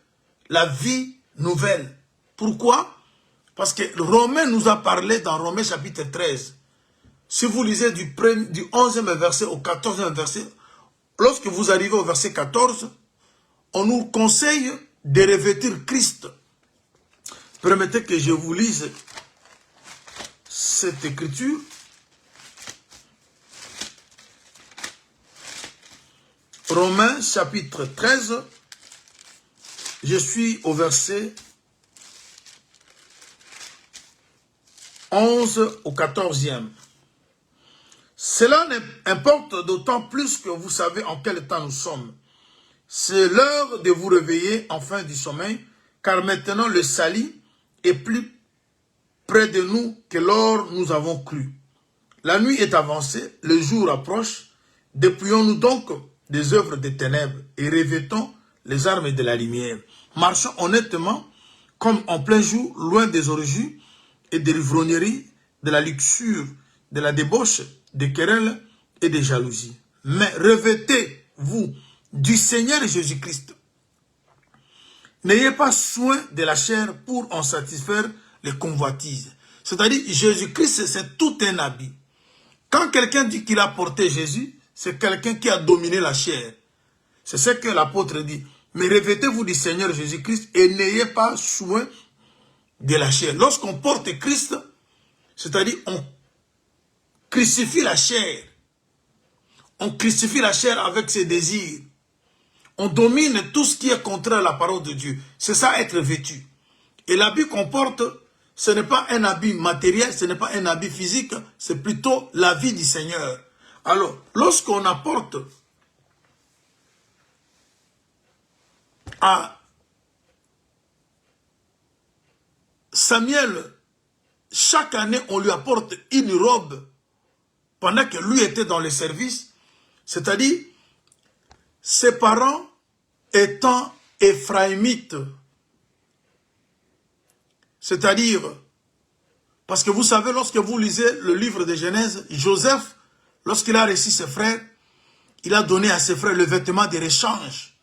la vie nouvelle. Pourquoi? Parce que Romain nous a parlé dans Romains chapitre 13. Si vous lisez du 11e verset au 14e verset, lorsque vous arrivez au verset 14, on nous conseille de revêtir Christ. Permettez que je vous lise cette écriture. Romains chapitre 13, je suis au verset 11 au 14e. Cela importe d'autant plus que vous savez en quel temps nous sommes. C'est l'heure de vous réveiller enfin du sommeil, car maintenant le salut est plus près de nous que lors nous avons cru. La nuit est avancée, le jour approche. Dépouillons-nous donc des œuvres des ténèbres et revêtons les armes de la lumière. Marchons honnêtement, comme en plein jour, loin des orgies et des ivrogneries, de la luxure, de la débauche, des querelles et des jalousies. Mais revêtez-vous du Seigneur Jésus-Christ. N'ayez pas soin de la chair pour en satisfaire les convoitises. C'est-à-dire, Jésus-Christ, c'est tout un habit. Quand quelqu'un dit qu'il a porté Jésus, c'est quelqu'un qui a dominé la chair. C'est ce que l'apôtre dit. Mais revêtez-vous du Seigneur Jésus-Christ et n'ayez pas soin de la chair. Lorsqu'on porte Christ, c'est-à-dire on crucifie la chair. On crucifie la chair avec ses désirs. On domine tout ce qui est contraire à la parole de Dieu. C'est ça être vêtu. Et l'habit qu'on porte, ce n'est pas un habit matériel, ce n'est pas un habit physique, c'est plutôt la vie du Seigneur. Alors, lorsqu'on apporte à Samuel, chaque année, on lui apporte une robe pendant que lui était dans le service, c'est-à-dire ses parents étant éphraïmites, c'est-à-dire, parce que vous savez, lorsque vous lisez le livre de Genèse, Joseph, lorsqu'il a reçu ses frères, il a donné à ses frères le vêtement de rechange.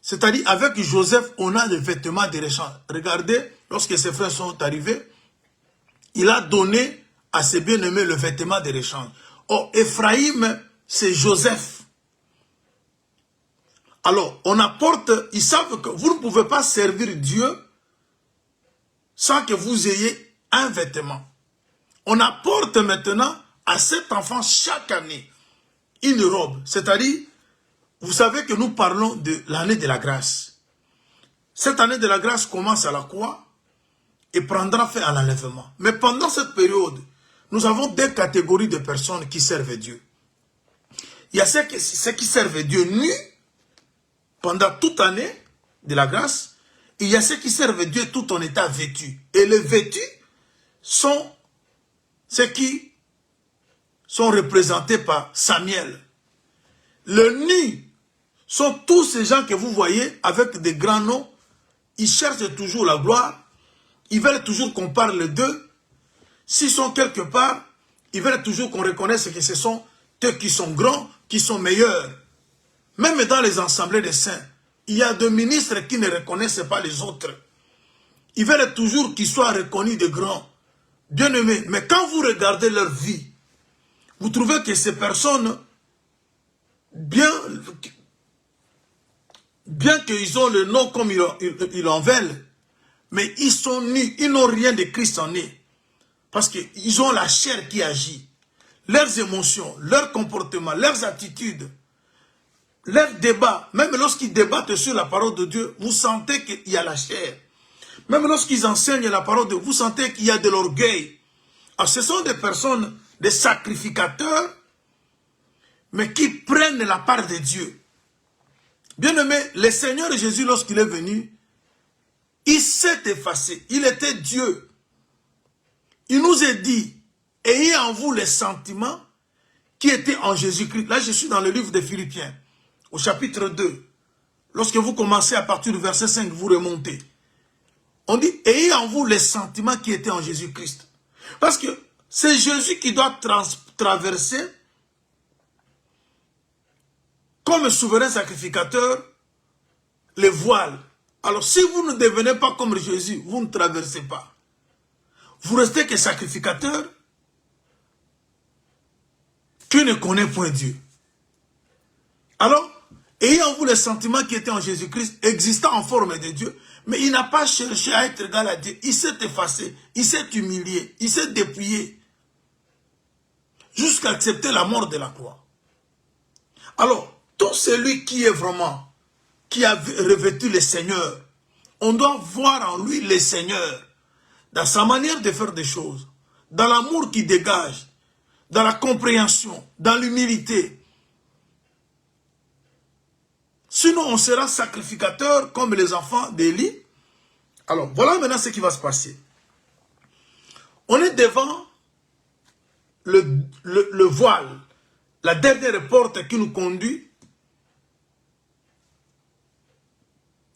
C'est-à-dire, avec Joseph, on a le vêtement de rechange. Regardez, lorsque ses frères sont arrivés, il a donné à ses bien-aimés le vêtement de rechange. Oh, Ephraïm, c'est Joseph. Alors, on apporte, ils savent que vous ne pouvez pas servir Dieu sans que vous ayez un vêtement. On apporte maintenant à cet enfant chaque année une robe. C'est-à-dire, vous savez que nous parlons de l'année de la grâce. Cette année de la grâce commence à la croix et prendra fin à l'enlèvement. Mais pendant cette période, nous avons deux catégories de personnes qui servent Dieu. Il y a ceux qui servent Dieu nus pendant toute l'année de la grâce. Et il y a ceux qui servent Dieu tout en étant vêtus. Et les vêtus sont ceux qui sont représentés par Samuel. Les nus sont tous ces gens que vous voyez avec des grands noms. Ils cherchent toujours la gloire. Ils veulent toujours qu'on parle d'eux. S'ils sont quelque part, ils veulent toujours qu'on reconnaisse que ce sont eux qui sont grands, qui sont meilleurs. Même dans les assemblées des saints, il y a des ministres qui ne reconnaissent pas les autres. Ils veulent toujours qu'ils soient reconnus de grands. Bien aimés, mais quand vous regardez leur vie, vous trouvez que ces personnes, bien qu'ils ont le nom comme ils en veulent, mais ils sont nus, ils n'ont rien de Christ en eux. Parce qu'ils ont la chair qui agit. Leurs émotions, leurs comportements, leurs attitudes, leurs débats, même lorsqu'ils débattent sur la parole de Dieu, vous sentez qu'il y a la chair. Même lorsqu'ils enseignent la parole de Dieu, vous sentez qu'il y a de l'orgueil. Alors, ce sont des personnes, des sacrificateurs, mais qui prennent la part de Dieu. Bien aimé, le Seigneur Jésus, lorsqu'il est venu, il s'est effacé. Il était Dieu. Il nous a dit, ayez en vous les sentiments qui étaient en Jésus-Christ. Là, je suis dans le livre de Philippiens, au chapitre 2. Lorsque vous commencez à partir du verset 5, vous remontez. On dit, ayez en vous les sentiments qui étaient en Jésus-Christ. Parce que c'est Jésus qui doit traverser, comme souverain sacrificateur, les voiles. Alors, si vous ne devenez pas comme Jésus, vous ne traversez pas. Vous restez que sacrificateur qui ne connaît point Dieu. Alors, ayez en vous les sentiments qui étaient en Jésus-Christ, existant en forme de Dieu, mais il n'a pas cherché à être égal à Dieu. Il s'est effacé, il s'est humilié, il s'est dépouillé, jusqu'à accepter la mort de la croix. Alors, tout celui qui est vraiment, qui a revêtu le Seigneur, on doit voir en lui le Seigneur, dans sa manière de faire des choses, dans l'amour qu'il dégage, dans la compréhension, dans l'humilité. Sinon, on sera sacrificateur comme les enfants d'Élie. Alors, voilà maintenant ce qui va se passer. On est devant le voile, la dernière porte qui nous conduit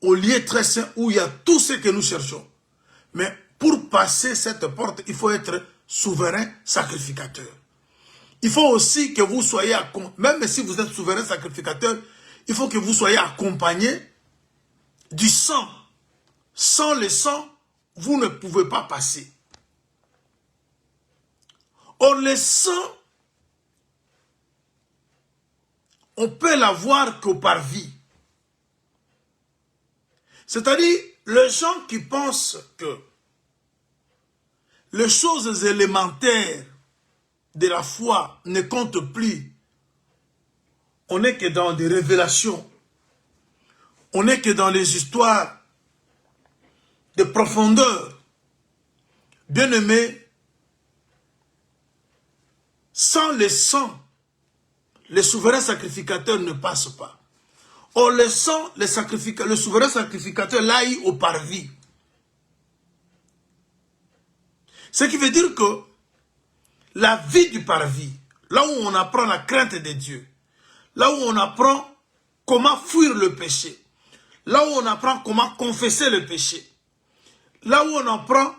au lieu très saint où il y a tout ce que nous cherchons. Mais pour passer cette porte, il faut être souverain sacrificateur. Il faut aussi que vous soyez, même si vous êtes souverain sacrificateur, il faut que vous soyez accompagné du sang. Sans le sang, vous ne pouvez pas passer. Or, le sang, on peut l'avoir qu'au parvis. C'est-à-dire, les gens qui pensent que les choses élémentaires de la foi ne comptent plus. On n'est que dans des révélations. On n'est que dans les histoires de profondeur. Bien-aimés, sans le sang, les souverains sacrificateurs ne passent pas. Or, le sang, le souverain sacrificateur l'a eu au parvis. Ce qui veut dire que la vie du parvis, là où on apprend la crainte de Dieu, là où on apprend comment fuir le péché, là où on apprend comment confesser le péché, là où on apprend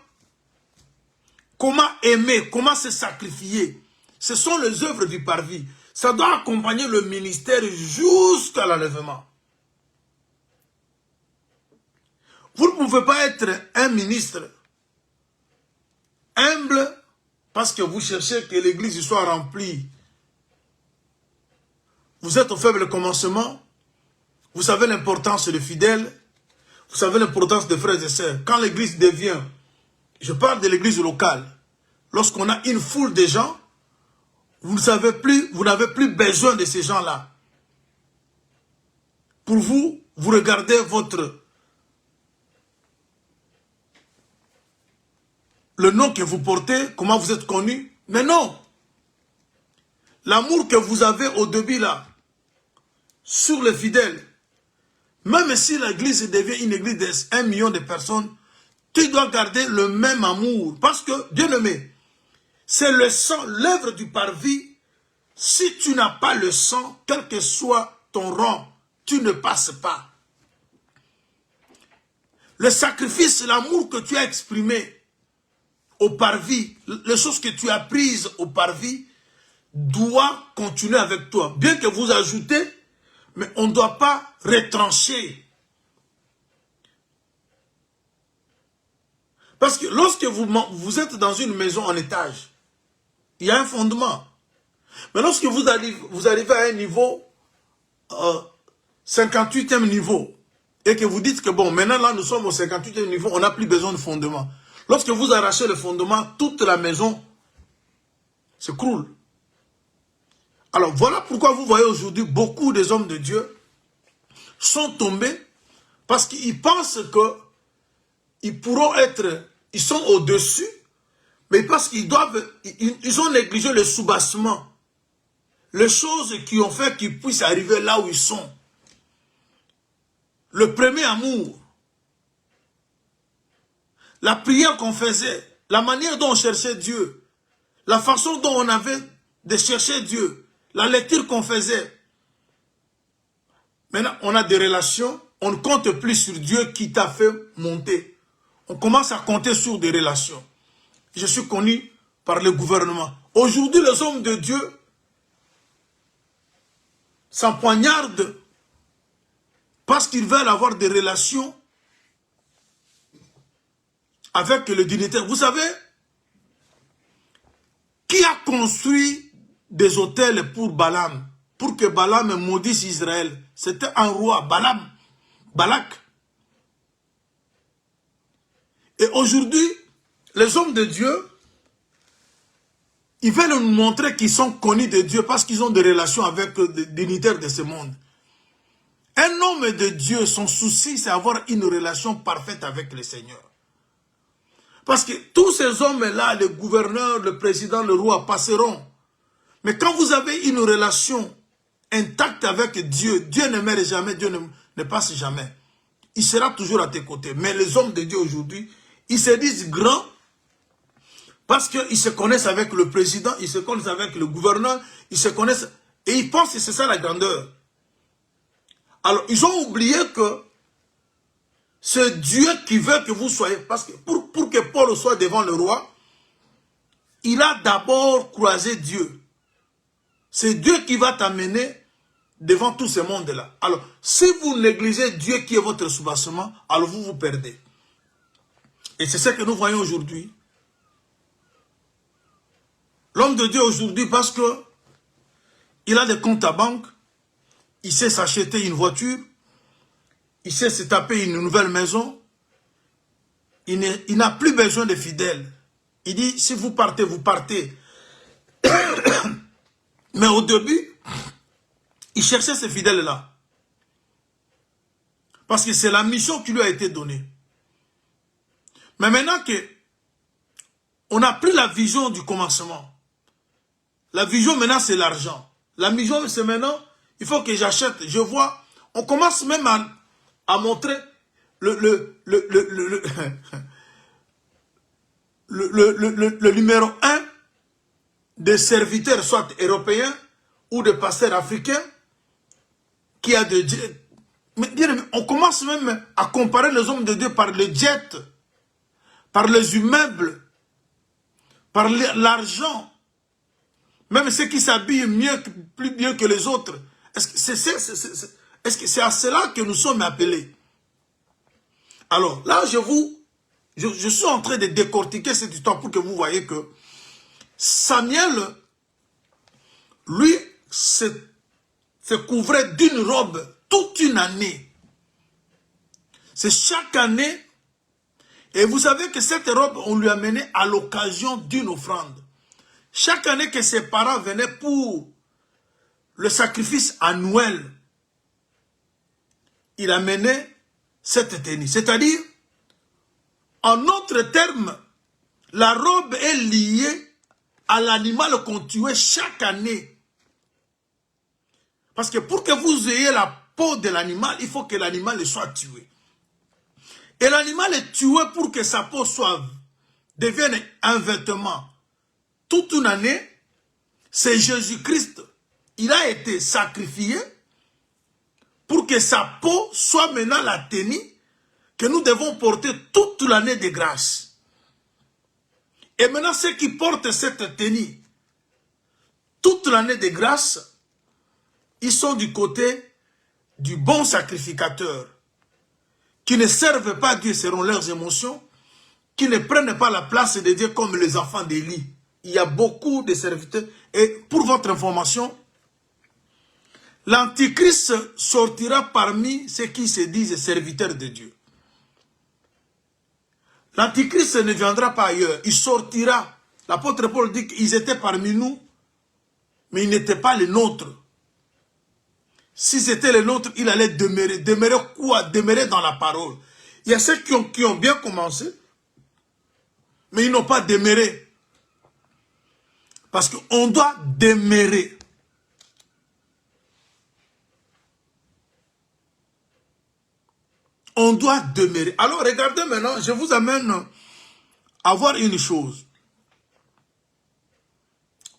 comment aimer, comment se sacrifier, ce sont les œuvres du parvis. Ça doit accompagner le ministère jusqu'à l'enlèvement. Vous ne pouvez pas être un ministre humble parce que vous cherchez que l'église soit remplie. Vous êtes au faible commencement. Vous savez l'importance des fidèles. Vous savez l'importance des frères et sœurs. Quand l'église devient, je parle de l'église locale, lorsqu'on a une foule de gens, vous n'avez plus besoin de ces gens-là. Pour vous, vous regardez le nom que vous portez, comment vous êtes connu. Mais non. L'amour que vous avez au début là, sur les fidèles, même si l'église devient une église de 1 million de personnes, tu dois garder le même amour. Parce que, bien aimé, c'est le sang, l'œuvre du parvis. Si tu n'as pas le sang, quel que soit ton rang, tu ne passes pas. Le sacrifice, l'amour que tu as exprimé au parvis, les choses que tu as prises au parvis, doit continuer avec toi. Bien que vous ajoutez, mais on ne doit pas retrancher. Parce que lorsque vous êtes dans une maison en étage, il y a un fondement. Mais lorsque vous arrivez à un niveau, 58e niveau, et que vous dites que bon, maintenant là nous sommes au 58e niveau, on n'a plus besoin de fondement. Lorsque vous arrachez le fondement, toute la maison s'écroule. Alors voilà pourquoi vous voyez aujourd'hui beaucoup des hommes de Dieu sont tombés parce qu'ils pensent qu'ils pourront être, ils sont au-dessus, mais parce qu'ils ont négligé le soubassement, les choses qui ont fait qu'ils puissent arriver là où ils sont. Le premier amour, la prière qu'on faisait, la manière dont on cherchait Dieu, la façon dont on avait de chercher Dieu, la lecture qu'on faisait. Maintenant, on a des relations, on ne compte plus sur Dieu qui t'a fait monter. On commence à compter sur des relations. Je suis connu par le gouvernement. Aujourd'hui, les hommes de Dieu s'empoignardent parce qu'ils veulent avoir des relations avec le dignitaire. Vous savez, qui a construit des hôtels pour Balaam, pour que Balaam maudisse Israël? C'était un roi, Balak. Et aujourd'hui, les hommes de Dieu, ils veulent nous montrer qu'ils sont connus de Dieu parce qu'ils ont des relations avec les dignitaires de ce monde. Un homme de Dieu, son souci, c'est avoir une relation parfaite avec le Seigneur. Parce que tous ces hommes-là, le gouverneur, le président, le roi, passeront. Mais quand vous avez une relation intacte avec Dieu, Dieu ne meurt jamais, Dieu ne passe jamais. Il sera toujours à tes côtés. Mais les hommes de Dieu aujourd'hui, ils se disent grands parce qu'ils se connaissent avec le président, ils se connaissent avec le gouverneur, ils se connaissent et ils pensent que c'est ça la grandeur. Alors, ils ont oublié que c'est Dieu qui veut que vous soyez. Parce que pour que Paul soit devant le roi, il a d'abord croisé Dieu. C'est Dieu qui va t'amener devant tout ce monde-là. Alors, si vous négligez Dieu qui est votre soubassement, alors vous vous perdez. Et c'est ce que nous voyons aujourd'hui. L'homme de Dieu aujourd'hui, parce que il a des comptes à banque, il sait s'acheter une voiture, il sait se taper une nouvelle maison, il n'a plus besoin de fidèles. Il dit, si vous partez, vous partez. Mais au début, il cherchait ces fidèles-là. Parce que c'est la mission qui lui a été donnée. Mais maintenant que on n'a plus la vision du commencement, la vision maintenant c'est l'argent. La vision c'est maintenant, il faut que j'achète, je vois, on commence même à montrer le numéro 1 des serviteurs, soit européens ou de pasteurs africains, qui a de... Mais on commence même à comparer les hommes de Dieu par les jets, par les immeubles, par l'argent. Même ceux qui s'habillent plus bien que les autres. Est-ce que c'est à cela que nous sommes appelés? Alors là, je suis en train de décortiquer cette histoire pour que vous voyez que Samuel, lui, se couvrait d'une robe toute une année. C'est chaque année. Et vous savez que cette robe, on lui a mené à l'occasion d'une offrande. Chaque année que ses parents venaient pour le sacrifice annuel, il amenait cette tenue. C'est-à-dire, en autres termes, la robe est liée à l'animal qu'on tuait chaque année. Parce que pour que vous ayez la peau de l'animal, il faut que l'animal soit tué. Et l'animal est tué pour que sa peau devienne un vêtement. Toute une année, c'est Jésus-Christ. Il a été sacrifié pour que sa peau soit maintenant la tenue que nous devons porter toute l'année de grâce. Et maintenant, ceux qui portent cette tenue toute l'année de grâce, ils sont du côté du bon sacrificateur, qui ne servent pas Dieu selon leurs émotions, qui ne prennent pas la place de Dieu comme les enfants d'Élie. il y a beaucoup de serviteurs. Et pour votre information, l'Antichrist sortira parmi ceux qui se disent serviteurs de Dieu. L'Antichrist ne viendra pas ailleurs, il sortira. L'apôtre Paul dit qu'ils étaient parmi nous, mais ils n'étaient pas les nôtres. Si c'était les nôtres, il allait demeurer. Demeurer quoi? Demeurer dans la parole. Il y a ceux qui ont bien commencé, mais ils n'ont pas demeuré. Parce qu'on doit demeurer. On doit demeurer. Alors regardez maintenant, je vous amène à voir une chose.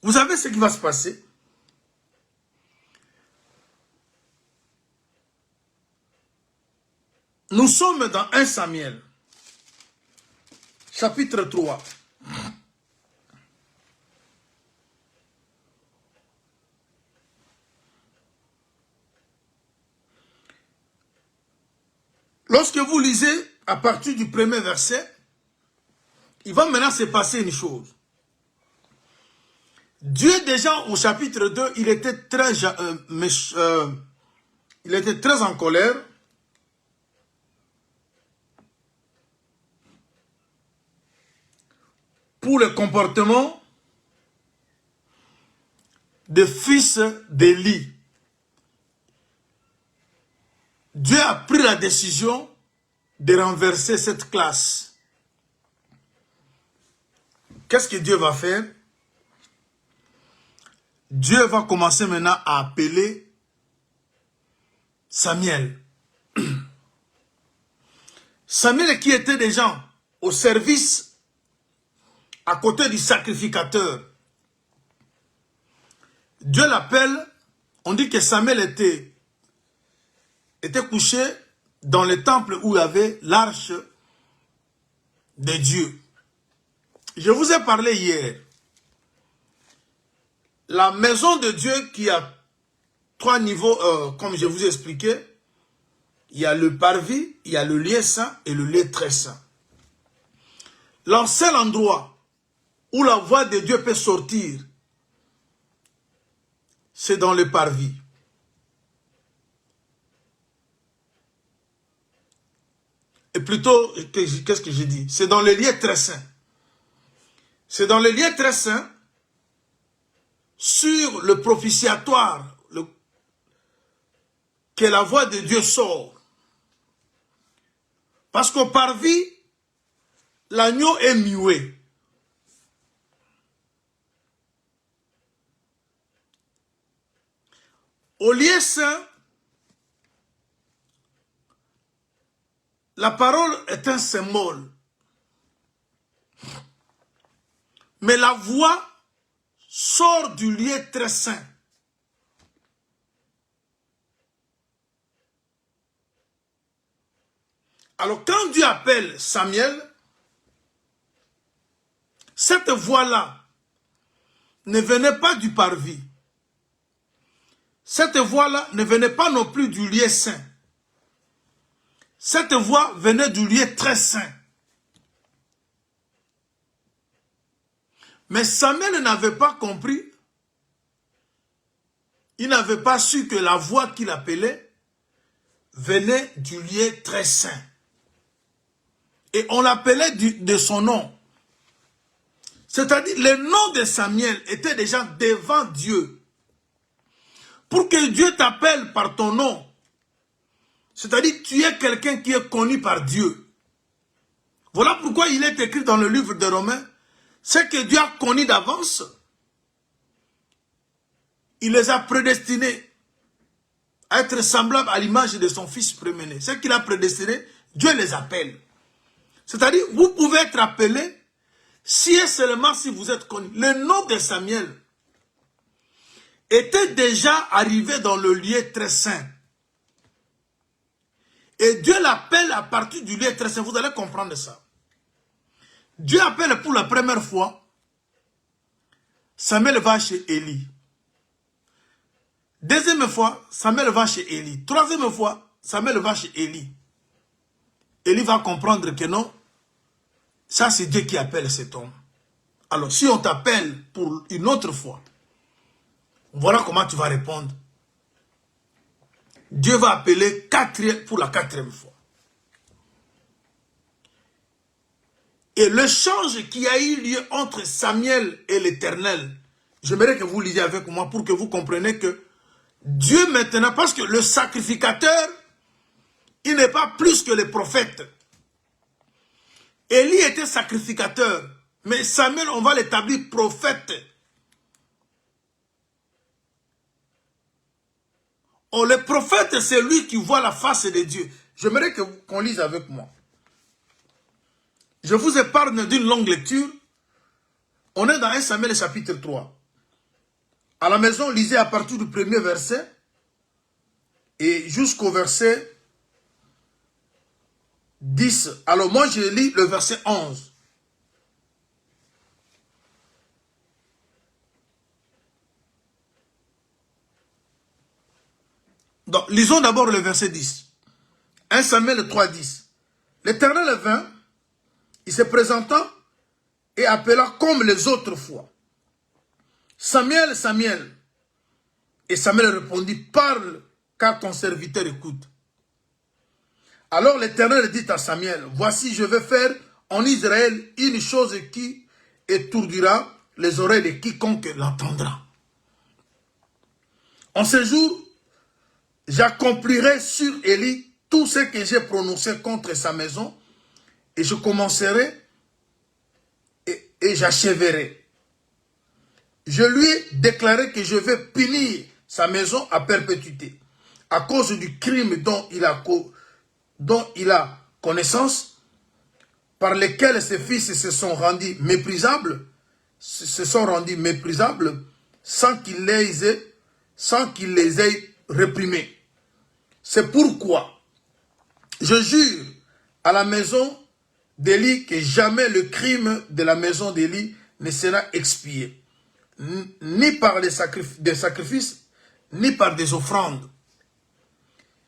Vous savez ce qui va se passer? Nous sommes dans 1 Samuel, chapitre 3. Lorsque vous lisez à partir du premier verset, il va maintenant se passer une chose. Dieu déjà au chapitre 2, il était très en colère. Pour le comportement des fils d'Élie. Dieu a pris la décision de renverser cette classe. Qu'est-ce que Dieu va faire? Dieu va commencer maintenant à appeler Samuel. Samuel qui était déjà au service à côté du sacrificateur. Dieu l'appelle, on dit que Samuel était couché dans le temple où il y avait l'arche de Dieu. Je vous ai parlé hier. La maison de Dieu qui a 3 niveaux, comme je vous ai expliqué. Il y a le parvis, il y a le lieu saint et le lieu très saint. Le seul endroit où la voix de Dieu peut sortir, c'est dans le parvis. Et plutôt, qu'est-ce que j'ai dit? C'est dans le lieu très saint. C'est dans le lieu très saint, sur le propitiatoire, que la voix de Dieu sort. Parce qu'au parvis, l'agneau est muet. Au lieu saint, la parole est un symbole. Mais la voix sort du lieu très saint. Alors quand Dieu appelle Samuel, cette voix-là ne venait pas du parvis. Cette voix-là ne venait pas non plus du lieu saint. Cette voix venait du lieu très saint. Mais Samuel n'avait pas compris. Il n'avait pas su que la voix qu'il appelait venait du lieu très saint. Et on l'appelait de son nom. C'est-à-dire, le nom de Samuel était déjà devant Dieu. Pour que Dieu t'appelle par ton nom, c'est-à-dire tu es quelqu'un qui est connu par Dieu. Voilà pourquoi il est écrit dans le livre de Romains, c'est que Dieu a connu d'avance. Il les a prédestinés à être semblables à l'image de son fils premier-né. Ce qu'il a prédestiné, Dieu les appelle. C'est-à-dire, vous pouvez être appelé si et seulement si vous êtes connu. Le nom de Samuel était déjà arrivé dans le lieu très saint. Et Dieu l'appelle à partir du lieu très saint. Vous allez comprendre ça. Dieu appelle pour la première fois. Samuel va chez Élie. Deuxième fois, Samuel va chez Élie. Troisième fois, Samuel va chez Élie. Élie va comprendre que non, ça c'est Dieu qui appelle cet homme. Alors, si on t'appelle pour une autre fois, voilà comment tu vas répondre. Dieu va appeler pour la 4e fois. Et l'échange qui a eu lieu entre Samuel et l'Éternel, j'aimerais que vous lisiez avec moi pour que vous compreniez que Dieu maintenant, parce que le sacrificateur, il n'est pas plus que les prophètes. Élie était sacrificateur, mais Samuel, on va l'établir prophète. Oh, le prophète, c'est lui qui voit la face de Dieu. J'aimerais qu'on lise avec moi. Je vous épargne d'une longue lecture. On est dans 1 Samuel chapitre 3. À la maison, lisez à partir du premier verset et jusqu'au verset 10. Alors moi, je lis le verset 11. Donc, lisons d'abord le verset 10. 1 Samuel 3, 10. L'Éternel vint, il se présenta et appela comme les autres fois. Samuel, Samuel. Et Samuel répondit, parle, car ton serviteur écoute. Alors l'Éternel dit à Samuel, voici, je vais faire en Israël une chose qui étourdira les oreilles de quiconque l'entendra. En ce jour, j'accomplirai sur Élie tout ce que j'ai prononcé contre sa maison, et je commencerai et j'achèverai. Je lui ai déclaré que je vais punir sa maison à perpétuité, à cause du crime dont il a connaissance, par lesquels ses fils se sont rendus méprisables, sans qu'il les ait réprimés. C'est pourquoi je jure à la maison d'Élie que jamais le crime de la maison d'Élie ne sera expié, ni par des sacrifices, ni par des offrandes.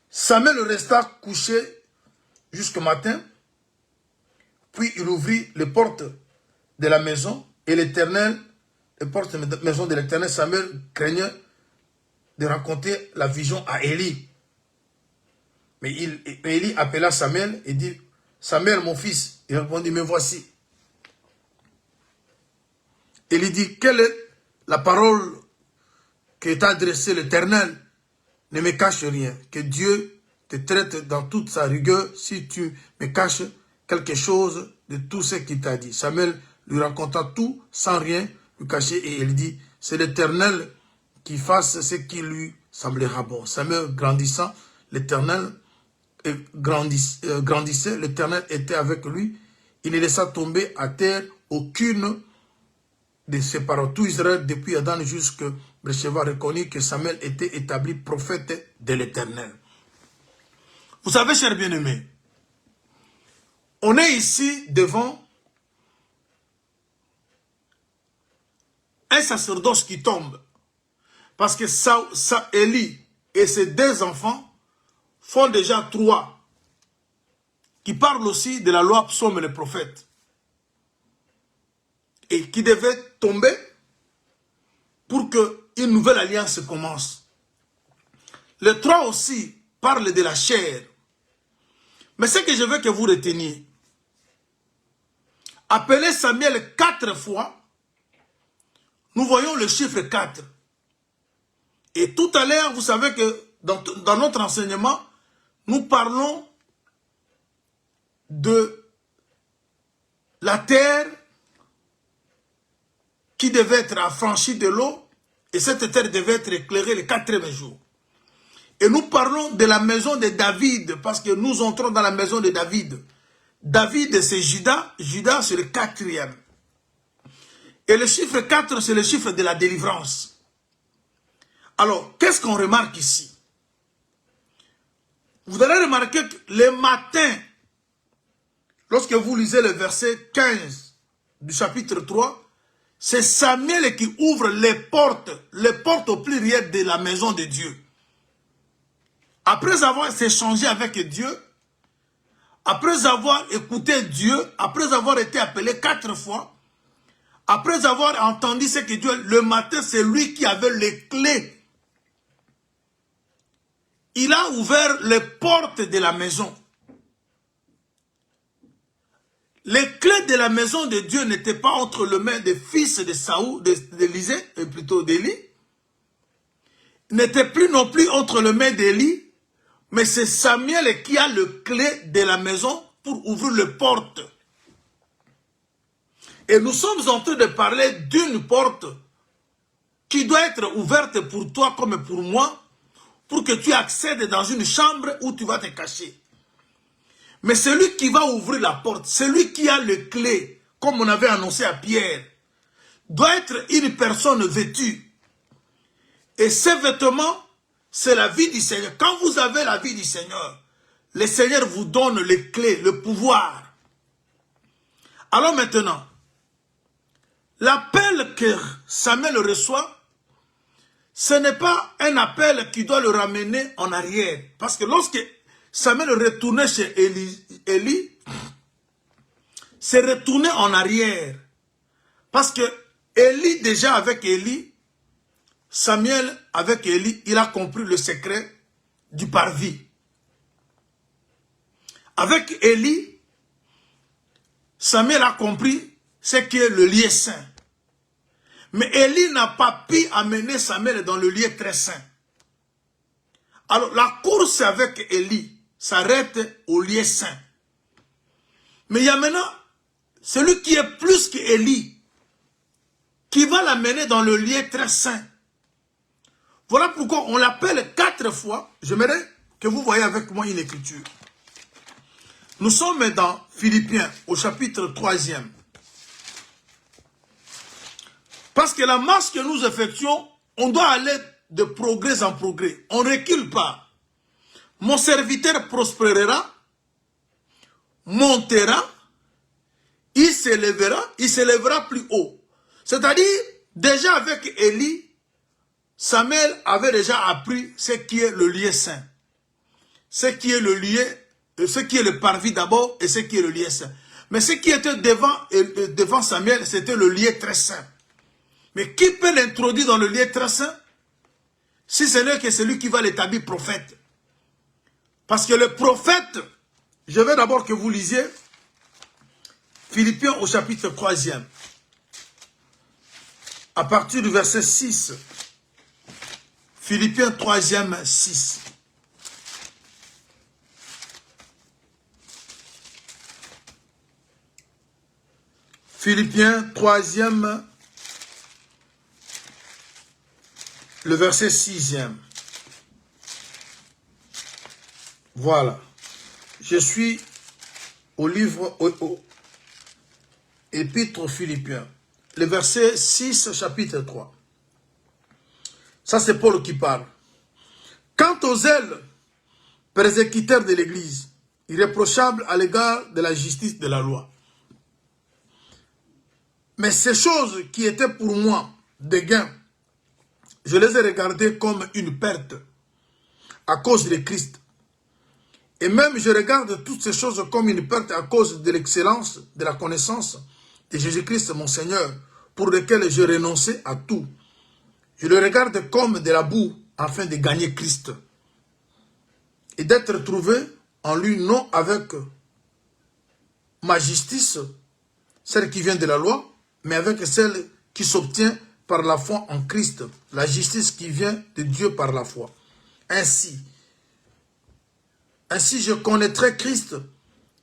Samuel resta couché jusqu'au matin, puis il ouvrit les portes de la maison, et l'Éternel, les portes de la maison de l'Éternel, Samuel craignait de raconter la vision à Élie. Mais Élie appela Samuel et dit, Samuel, mon fils. Il répondit, me voici. Élie dit, quelle est la parole que t'a adressée l'Éternel? Ne me cache rien. Que Dieu te traite dans toute sa rigueur si tu me caches quelque chose de tout ce qu'il t'a dit. Samuel lui raconta tout sans rien lui cacher et il dit, c'est l'Éternel qui fasse ce qui lui semblera bon. Samuel grandissant, l'Éternel grandissait, l'Éternel était avec lui. Il ne laissa tomber à terre aucune de ses paroles. Tout Israël, depuis Adam jusqu'à Beersheba, reconnut que Samuel était établi prophète de l'Éternel. Vous savez, chers bien-aimés, on est ici devant un sacerdoce qui tombe. Parce que Élie et ses 2 enfants font déjà 3, qui parlent aussi de la loi psaume et les prophètes, et qui devaient tomber pour qu'une nouvelle alliance commence. Les 3 aussi parlent de la chair. Mais ce que je veux que vous reteniez, appeler Samuel 4 fois, nous voyons le chiffre 4. Et tout à l'heure, vous savez que dans notre enseignement, nous parlons de la terre qui devait être affranchie de l'eau, et cette terre devait être éclairée le 4e jour. Et nous parlons de la maison de David, parce que nous entrons dans la maison de David. David, c'est Judas, Judas, c'est le 4e. Et le chiffre 4, c'est le chiffre de la délivrance. Alors, qu'est-ce qu'on remarque ici? Vous allez remarquer que le matin, lorsque vous lisez le verset 15 du chapitre 3, c'est Samuel qui ouvre les portes au pluriel de la maison de Dieu. Après avoir échangé avec Dieu, après avoir écouté Dieu, après avoir été appelé 4 fois, après avoir entendu ce que Dieu, le matin, c'est lui qui avait les clés. Il a ouvert les portes de la maison. Les clés de la maison de Dieu n'étaient pas entre les mains des fils de Saoul, d'Élisée, plutôt d'Élie. N'étaient plus non plus entre les mains d'Élie, mais c'est Samuel qui a le clé de la maison pour ouvrir les portes. Et nous sommes en train de parler d'une porte qui doit être ouverte pour toi comme pour moi, pour que tu accèdes dans une chambre où tu vas te cacher. Mais celui qui va ouvrir la porte, celui qui a les clés, comme on avait annoncé à Pierre, doit être une personne vêtue. Et ces vêtements, c'est la vie du Seigneur. Quand vous avez la vie du Seigneur, le Seigneur vous donne les clés, le pouvoir. Alors maintenant, l'appel que Samuel reçoit, ce n'est pas un appel qui doit le ramener en arrière. Parce que lorsque Samuel retournait chez Élie, c'est retourné en arrière. Parce que Élie, déjà avec Élie, Samuel avec Élie, il a compris le secret du parvis. Avec Élie, Samuel a compris ce qu'est le lieu saint. Mais Élie n'a pas pu amener Samuel dans le lieu très saint. Alors la course avec Élie s'arrête au lieu saint. Mais il y a maintenant celui qui est plus qu'Élie, qui va l'amener dans le lieu très saint. Voilà pourquoi on l'appelle 4 fois. J'aimerais que vous voyez avec moi une écriture. Nous sommes dans Philippiens, au chapitre 3e. Parce que la marche que nous effectuons, on doit aller de progrès en progrès. On ne recule pas. Mon serviteur prospérera, montera, il s'élèvera plus haut. C'est-à-dire, déjà avec Élie, Samuel avait déjà appris ce qui est le lieu saint. Ce qui est le lieu, ce qui est le parvis d'abord et ce qui est le lieu saint. Mais ce qui était devant Samuel, c'était le lieu très saint. Mais qui peut l'introduire dans le lieu très saint? Si ce n'est que celui qui va l'établir prophète. Parce que le prophète, je veux d'abord que vous lisiez Philippiens au chapitre 3e. À partir du verset 6. Philippiens 3e, 6. Philippiens 3e, le verset 6e. Voilà. Je suis au livre, au épître aux Philippiens. Le verset 6, chapitre 3. Ça, c'est Paul qui parle. Quant aux zèles persécuteurs de l'Église, irréprochables à l'égard de la justice de la loi. Mais ces choses qui étaient pour moi des gains, je les ai regardées comme une perte à cause de Christ. Et même je regarde toutes ces choses comme une perte à cause de l'excellence de la connaissance de Jésus-Christ mon Seigneur, pour lequel je renonçais à tout. Je le regarde comme de la boue afin de gagner Christ et d'être trouvé en lui, non avec ma justice, celle qui vient de la loi, mais avec celle qui s'obtient par la foi en Christ, la justice qui vient de Dieu par la foi. Ainsi je connaîtrai Christ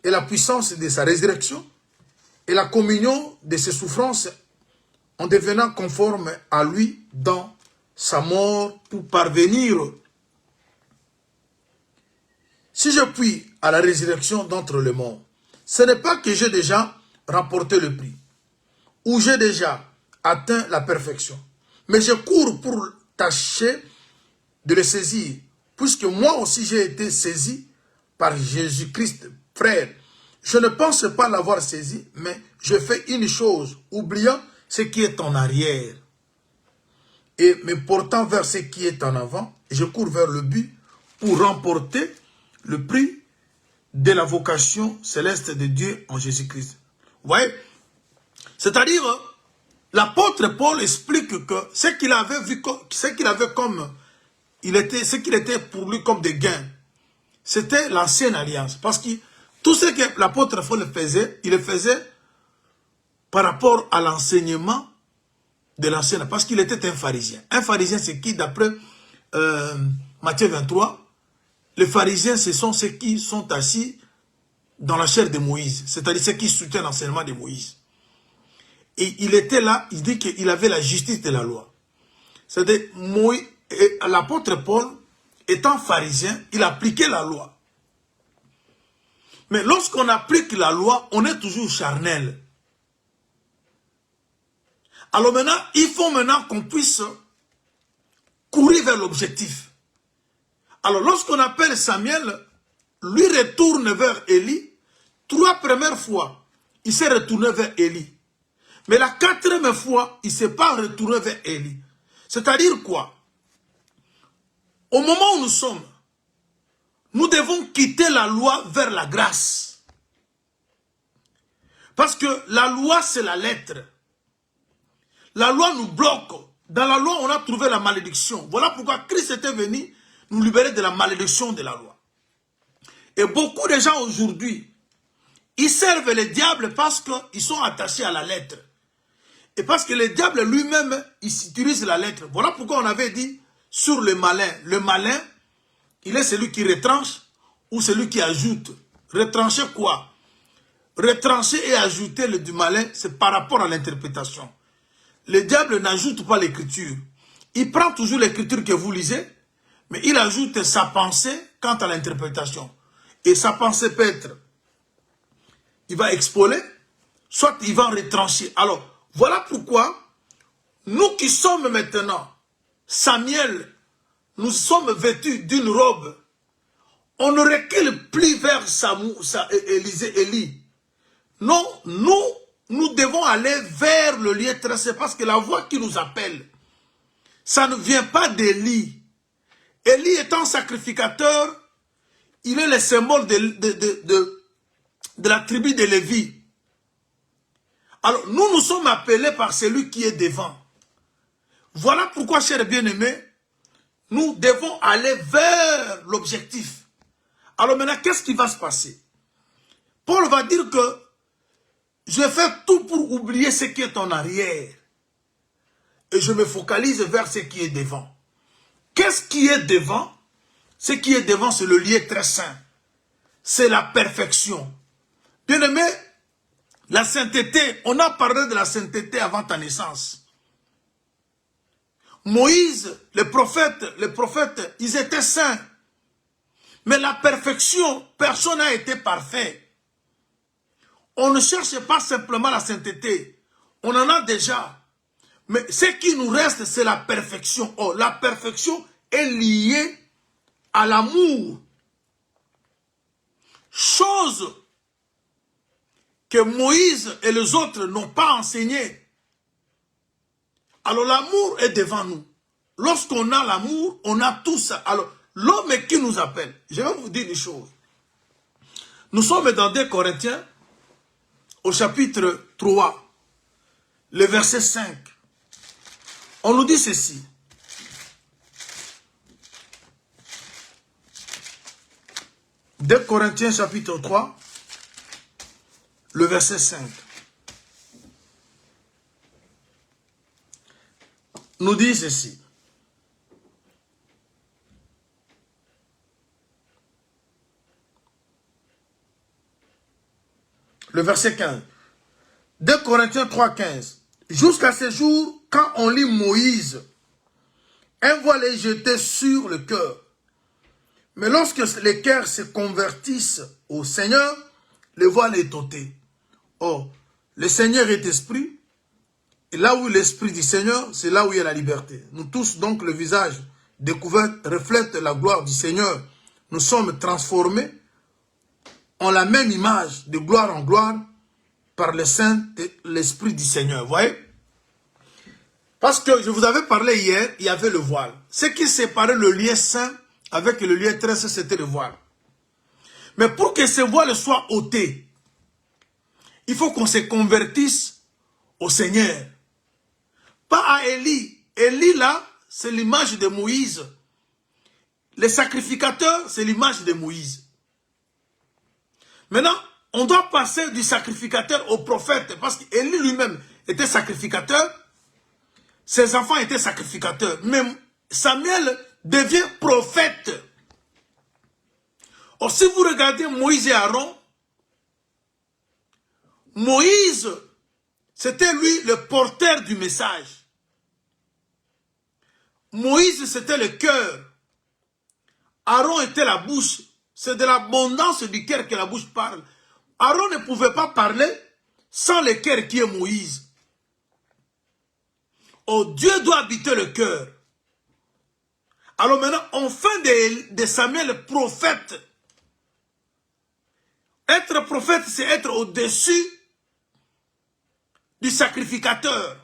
et la puissance de sa résurrection et la communion de ses souffrances en devenant conforme à lui dans sa mort pour parvenir, si je puis, à la résurrection d'entre les morts. Ce n'est pas que j'ai déjà remporté le prix ou j'ai déjà atteint la perfection, mais je cours pour tâcher de le saisir, puisque moi aussi j'ai été saisi par Jésus-Christ. Frère, je ne pense pas l'avoir saisi, mais je fais une chose, oubliant ce qui est en arrière et me portant vers ce qui est en avant, je cours vers le but pour remporter le prix de la vocation céleste de Dieu en Jésus-Christ. Vous voyez? C'est-à-dire, l'apôtre Paul explique que ce qu'il avait vu, ce qu'il avait comme, ce qu'il était pour lui comme des gains, c'était l'ancienne alliance. Parce que tout ce que l'apôtre Paul faisait, il le faisait par rapport à l'enseignement de l'ancienne, parce qu'il était un pharisien. Un pharisien, c'est qui, d'après Matthieu 23, les pharisiens, ce sont ceux qui sont assis dans la chair de Moïse, c'est-à-dire ceux qui soutiennent l'enseignement de Moïse. Et il était là, il dit qu'il avait la justice de la loi. C'est-à-dire, l'apôtre Paul, étant pharisien, il appliquait la loi. Mais lorsqu'on applique la loi, on est toujours charnel. Alors maintenant, il faut maintenant qu'on puisse courir vers l'objectif. Alors lorsqu'on appelle Samuel, lui retourne vers Élie. 3 premières fois, il s'est retourné vers Élie. Mais la 4e fois, il ne s'est pas retourné vers Élie. C'est-à-dire quoi? Au moment où nous sommes, nous devons quitter la loi vers la grâce. Parce que la loi, c'est la lettre. La loi nous bloque. Dans la loi, on a trouvé la malédiction. Voilà pourquoi Christ était venu nous libérer de la malédiction de la loi. Et beaucoup de gens aujourd'hui, ils servent le diable parce qu'ils sont attachés à la lettre. Et parce que le diable lui-même, il utilise la lettre. Voilà pourquoi on avait dit sur le malin. Le malin, il est celui qui retranche ou celui qui ajoute. Retrancher quoi? Retrancher et ajouter le du malin, c'est par rapport à l'interprétation. Le diable n'ajoute pas l'écriture. Il prend toujours l'écriture que vous lisez, mais il ajoute sa pensée quant à l'interprétation. Et sa pensée peut être, il va expoler, soit il va en retrancher. Alors, voilà pourquoi, nous qui sommes maintenant, Samuel, nous sommes vêtus d'une robe, on ne recule plus vers Élie. Non, nous devons aller vers le lieu tracé, parce que la voix qui nous appelle, ça ne vient pas d'Élie. Élie étant sacrificateur, il est le symbole de la tribu de Lévi. Alors, nous sommes appelés par celui qui est devant. Voilà pourquoi, chers bien-aimés, nous devons aller vers l'objectif. Alors maintenant, qu'est-ce qui va se passer? Paul va dire que je fais tout pour oublier ce qui est en arrière. Et je me focalise vers ce qui est devant. Qu'est-ce qui est devant? Ce qui est devant, c'est le lieu très saint. C'est la perfection. Bien-aimé, la sainteté, on a parlé de la sainteté avant ta naissance. Moïse, les prophètes, ils étaient saints. Mais la perfection, personne n'a été parfait. On ne cherche pas simplement la sainteté. On en a déjà. Mais ce qui nous reste, c'est la perfection. Oh, la perfection est liée à l'amour. Chose que Moïse et les autres n'ont pas enseigné. Alors l'amour est devant nous. Lorsqu'on a l'amour, on a tout ça. Alors l'homme qui nous appelle, je vais vous dire une chose. Nous sommes dans 2 Corinthiens, au chapitre 3, le verset 5. On nous dit ceci. De Corinthiens chapitre 3, le verset 5. Nous dit ceci. Le verset 15. 2 Corinthiens 3, 15. Jusqu'à ce jour, quand on lit Moïse, un voile est jeté sur le cœur. Mais lorsque les cœurs se convertissent au Seigneur, le voile est ôté. Or, le Seigneur est esprit, et là où l'esprit du Seigneur, c'est là où il y a la liberté. Nous tous, donc, le visage découvert reflète la gloire du Seigneur. Nous sommes transformés en la même image, de gloire en gloire, par le Saint et l'Esprit du Seigneur. Vous voyez? Parce que je vous avais parlé hier, il y avait le voile. Ce qui séparait le lieu saint avec le lieu très saint, c'était le voile. Mais pour que ce voile soit ôté, il faut qu'on se convertisse au Seigneur. pas à Élie. Élie là, c'est l'image de Moïse. Les sacrificateurs, c'est l'image de Moïse. Maintenant, on doit passer du sacrificateur au prophète, parce qu'Élie lui-même était sacrificateur, ses enfants étaient sacrificateurs, mais Samuel devient prophète. Or, si vous regardez Moïse et Aaron, Moïse, c'était lui le porteur du message. Moïse, c'était le cœur. Aaron était la bouche. C'est de l'abondance du cœur que la bouche parle. Aaron ne pouvait pas parler sans le cœur qui est Moïse. Oh, Dieu doit habiter le cœur. Alors maintenant, on fait de Samuel prophète. Être prophète, c'est être au-dessus du sacrificateur.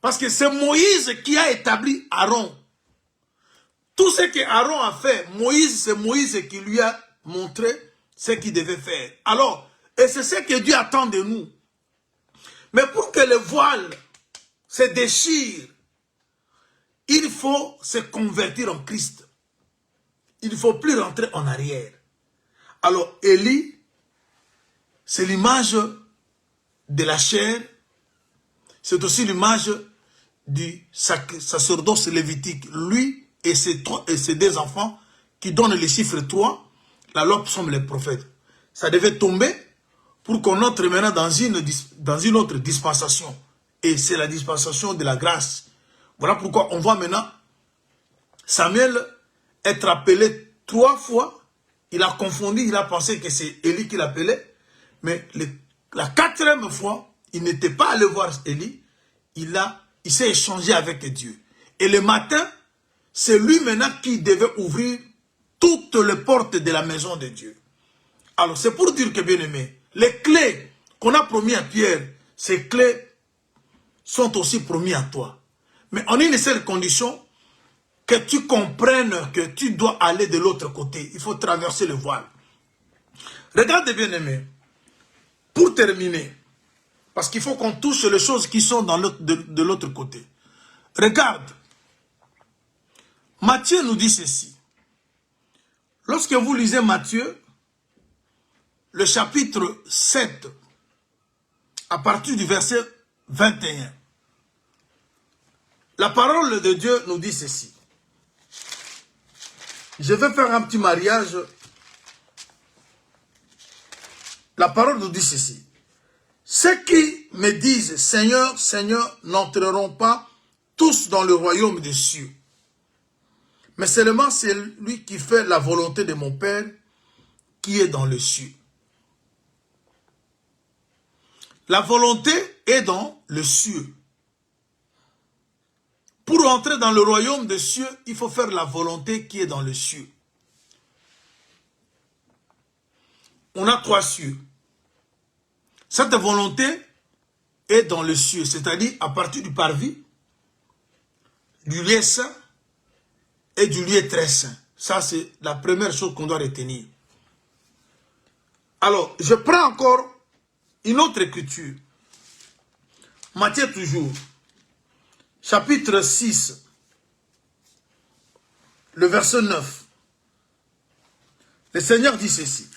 Parce que c'est Moïse qui a établi Aaron. Tout ce que Aaron a fait, Moïse, c'est Moïse qui lui a montré ce qu'il devait faire. Alors, et c'est ce que Dieu attend de nous. Mais pour que le voile se déchire, il faut se convertir en Christ. Il ne faut plus rentrer en arrière. Alors, Élie, c'est l'image de la chair, c'est aussi l'image du sacerdoce lévitique. Lui et ses deux enfants qui donnent le chiffre 3, la loi sommes les prophètes. Ça devait tomber pour qu'on entre maintenant dans une autre dispensation. Et c'est la dispensation de la grâce. Voilà pourquoi on voit maintenant Samuel être appelé 3 fois. Il a confondu, il a pensé que c'est Élie qui l'appelait. Mais la 4e fois, il n'était pas allé voir Élie. Il s'est échangé avec Dieu. Et le matin, c'est lui maintenant qui devait ouvrir toutes les portes de la maison de Dieu. Alors c'est pour dire que, bien aimé, les clés qu'on a promis à Pierre, ces clés sont aussi promis à toi. Mais en une seule condition, que tu comprennes que tu dois aller de l'autre côté. Il faut traverser le voile. Regarde, bien aimé, pour terminer, parce qu'il faut qu'on touche les choses qui sont de l'autre côté. Regarde, Matthieu nous dit ceci. Lorsque vous lisez Matthieu, le chapitre 7, à partir du verset 21, la parole de Dieu nous dit ceci. Je vais faire un petit mariage. La parole nous dit ceci. Ceux qui me disent Seigneur, Seigneur n'entreront pas tous dans le royaume des cieux. Mais seulement c'est lui qui fait la volonté de mon Père qui est dans les cieux. La volonté est dans le cieux. Pour entrer dans le royaume des cieux, il faut faire la volonté qui est dans les cieux. On a 3 cieux. Cette volonté est dans le cieux, c'est-à-dire à partir du parvis, du lieu saint et du lieu très saint. Ça, c'est la première chose qu'on doit retenir. Alors, je prends encore une autre écriture. Matthieu toujours, chapitre 6, le verset 9. Le Seigneur dit ceci.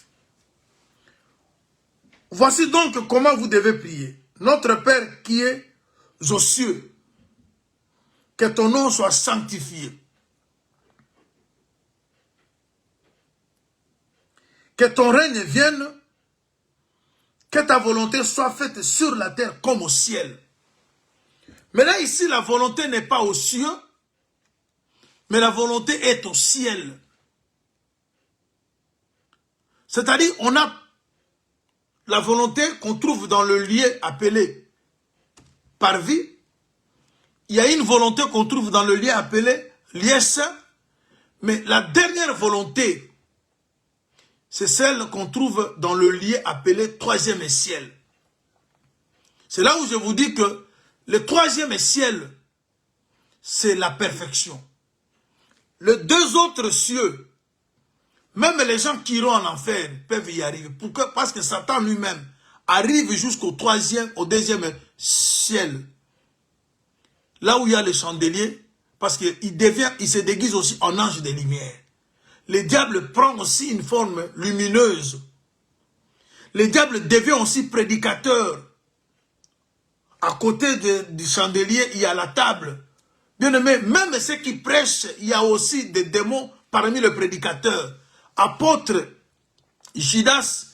Voici donc comment vous devez prier. Notre Père qui est aux cieux, que ton nom soit sanctifié. Que ton règne vienne, que ta volonté soit faite sur la terre comme au ciel. Mais là, ici, la volonté n'est pas aux cieux, mais la volonté est au ciel. C'est-à-dire, on a la volonté qu'on trouve dans le lieu appelé parvis. Il y a une volonté qu'on trouve dans le lieu appelé lieu saint. Mais la dernière volonté, c'est celle qu'on trouve dans le lieu appelé 3e ciel. C'est là où je vous dis que le 3e ciel, c'est la perfection. Les 2 autres cieux, même les gens qui iront en enfer peuvent y arriver. Pourquoi? Parce que Satan lui-même arrive jusqu'au 3e, au 2e ciel. là où il y a les chandeliers, parce qu'il se déguise aussi en ange des lumières. Le diable prend aussi une forme lumineuse. Le diable devient aussi prédicateur. À côté du chandelier, il y a la table. Bien aimé, même ceux qui prêchent, il y a aussi des démons parmi les prédicateurs. Apôtre Judas,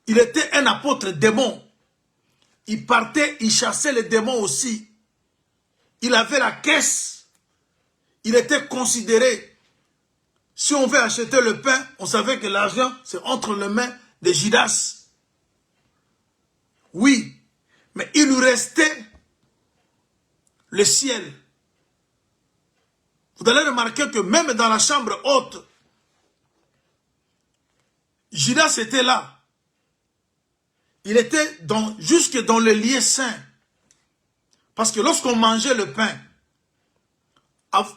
il était un apôtre démon. Il partait, il chassait les démons aussi. Il avait la caisse. Il était considéré. Si on veut acheter le pain, on savait que l'argent, c'est entre les mains de Judas. Oui, mais il lui restait le ciel. Vous allez remarquer que même dans la chambre haute, Judas était là. Il était jusque dans le lieu saint. Parce que lorsqu'on mangeait le pain,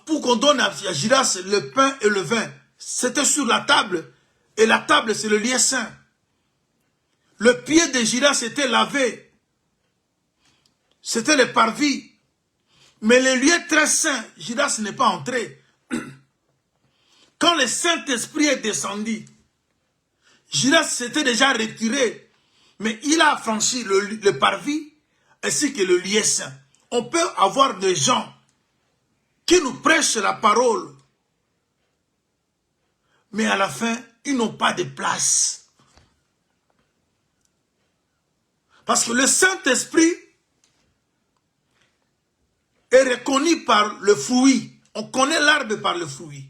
pour qu'on donne à Judas le pain et le vin, c'était sur la table. Et la table, c'est le lieu saint. Le pied de Judas était lavé. C'était le parvis. Mais le lieu très saint, Judas n'est pas entré. Quand le Saint-Esprit est descendu, Judas s'était déjà retiré. Mais il a franchi le parvis ainsi que le lieu saint. On peut avoir des gens qui nous prêchent la parole. Mais à la fin, ils n'ont pas de place. Parce que le Saint-Esprit est reconnu par le fruit. On connaît l'arbre par le fruit.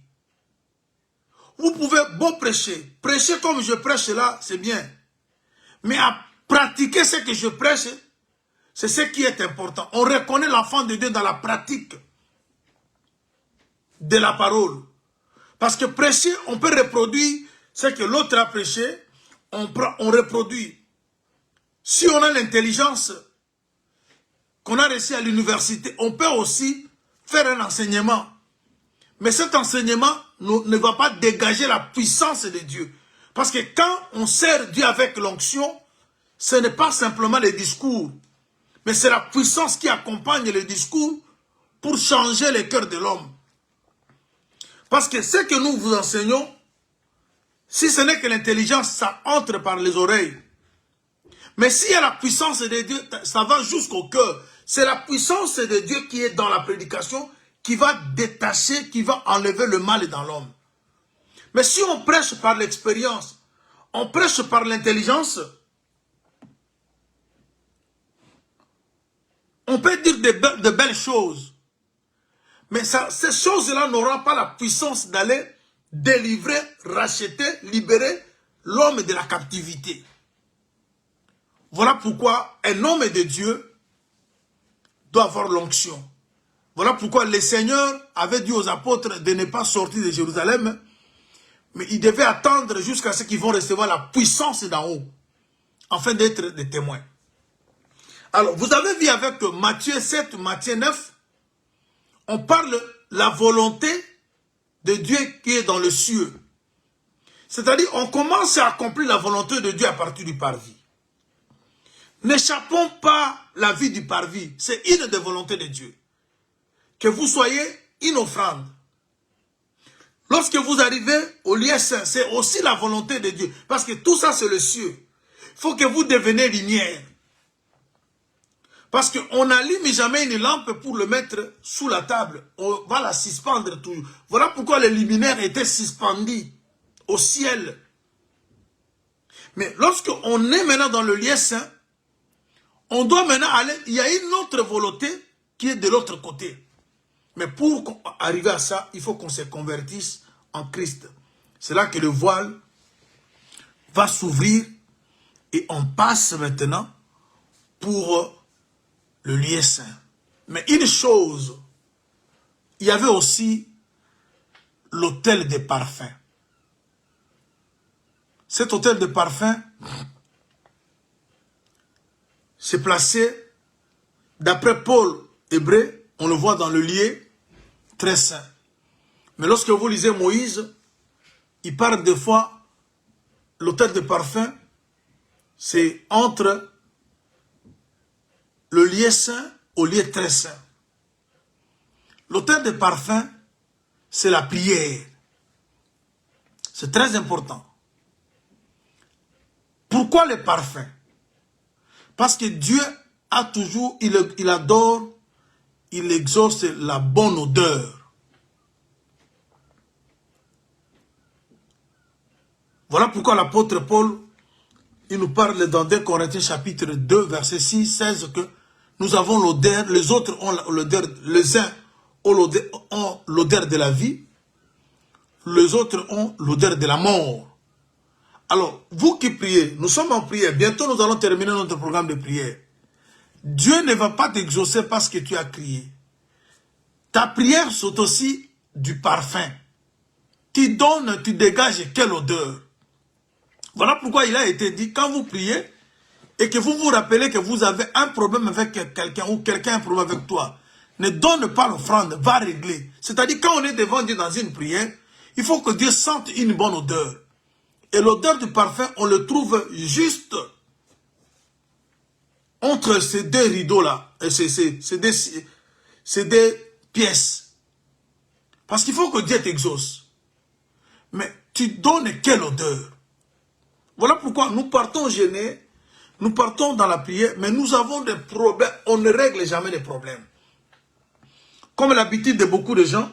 Vous pouvez beau prêcher. Prêcher comme je prêche là, c'est bien. Mais à pratiquer ce que je prêche, c'est ce qui est important. On reconnaît l'enfant de Dieu dans la pratique de la parole. Parce que prêcher, on peut reproduire ce que l'autre a prêché. On reproduit. Si on a l'intelligence qu'on a reçue à l'université, on peut aussi faire un enseignement. Mais cet enseignement ne va pas dégager la puissance de Dieu. Parce que quand on sert Dieu avec l'onction, ce n'est pas simplement les discours, mais c'est la puissance qui accompagne les discours pour changer le cœur de l'homme. Parce que ce que nous vous enseignons, si ce n'est que l'intelligence, ça entre par les oreilles. Mais s'il y a la puissance de Dieu, ça va jusqu'au cœur. C'est la puissance de Dieu qui est dans la prédication, qui va détacher, qui va enlever le mal dans l'homme. Mais si on prêche par l'expérience, on prêche par l'intelligence, on peut dire de belles choses. Mais ces choses-là n'auront pas la puissance d'aller délivrer, racheter, libérer l'homme de la captivité. Voilà pourquoi un homme de Dieu doit avoir l'onction. Voilà pourquoi le Seigneur avait dit aux apôtres de ne pas sortir de Jérusalem, mais ils devaient attendre jusqu'à ce qu'ils vont recevoir la puissance d'en haut, afin d'être des témoins. Alors, vous avez vu avec Matthieu 7, Matthieu 9, on parle de la volonté de Dieu qui est dans le cieux. C'est-à-dire, on commence à accomplir la volonté de Dieu à partir du parvis. N'échappons pas la vie du parvis. C'est une des volontés de Dieu. Que vous soyez une offrande. Lorsque vous arrivez au lieu saint, c'est aussi la volonté de Dieu. Parce que tout ça, c'est le cieux. Il faut que vous deveniez lumière. Parce qu'on n'allume jamais une lampe pour le mettre sous la table. On va la suspendre toujours. Voilà pourquoi les luminaires étaient suspendus au ciel. Mais lorsqu'on est maintenant dans le lieu saint, on doit maintenant aller, il y a une autre volonté qui est de l'autre côté. Mais pour arriver à ça, il faut qu'on se convertisse en Christ. C'est là que le voile va s'ouvrir et on passe maintenant pour le lieu saint. Mais une chose, il y avait aussi l'autel des parfums. Cet autel de parfums s'est placé, d'après Paul Hébreu, on le voit dans le lieu très saint. Mais lorsque vous lisez Moïse, il parle des fois, l'autel de parfum, c'est entre le lieu saint au lieu très saint. L'auteur de parfum, c'est la prière. C'est très important. Pourquoi le parfum? Parce que Dieu a toujours, il adore, il exauce la bonne odeur. Voilà pourquoi l'apôtre Paul, il nous parle dans 2 Corinthiens chapitre 2, verset 6, 16, que nous avons l'odeur, les autres ont l'odeur, les uns ont l'odeur de la vie, les autres ont l'odeur de la mort. Alors, vous qui priez, nous sommes en prière, bientôt nous allons terminer notre programme de prière. Dieu ne va pas t'exaucer parce que tu as crié. Ta prière, c'est aussi du parfum. Tu donnes, tu dégages quelle odeur? Voilà pourquoi il a été dit, quand vous priez, et que vous vous rappelez que vous avez un problème avec quelqu'un, ou quelqu'un a un problème avec toi, ne donne pas l'offrande, va régler. C'est-à-dire, quand on est devant Dieu dans une prière, il faut que Dieu sente une bonne odeur. Et l'odeur du parfum, on le trouve juste entre ces deux rideaux-là, ces deux pièces. Parce qu'il faut que Dieu t'exauce. Mais tu donnes quelle odeur? Voilà pourquoi nous partons gênés, nous partons dans la prière, mais nous avons des problèmes. On ne règle jamais les problèmes. Comme l'habitude de beaucoup de gens,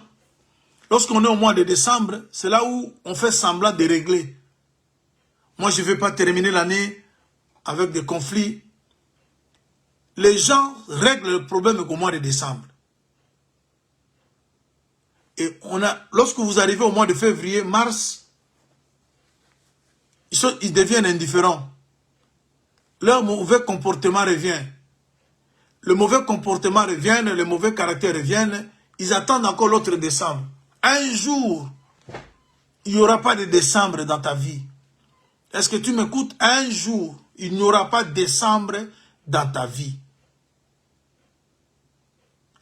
lorsqu'on est au mois de décembre, c'est là où on fait semblant de régler. Moi, je ne vais pas terminer l'année avec des conflits. Les gens règlent le problème au mois de décembre. Et lorsque vous arrivez au mois de février, mars, ils deviennent indifférents. Leur mauvais comportement revient. Le mauvais comportement revient, le mauvais caractère revient. Ils attendent encore l'autre décembre. Un jour, il n'y aura pas de décembre dans ta vie. Est-ce que tu m'écoutes? Un jour, il n'y aura pas de décembre dans ta vie.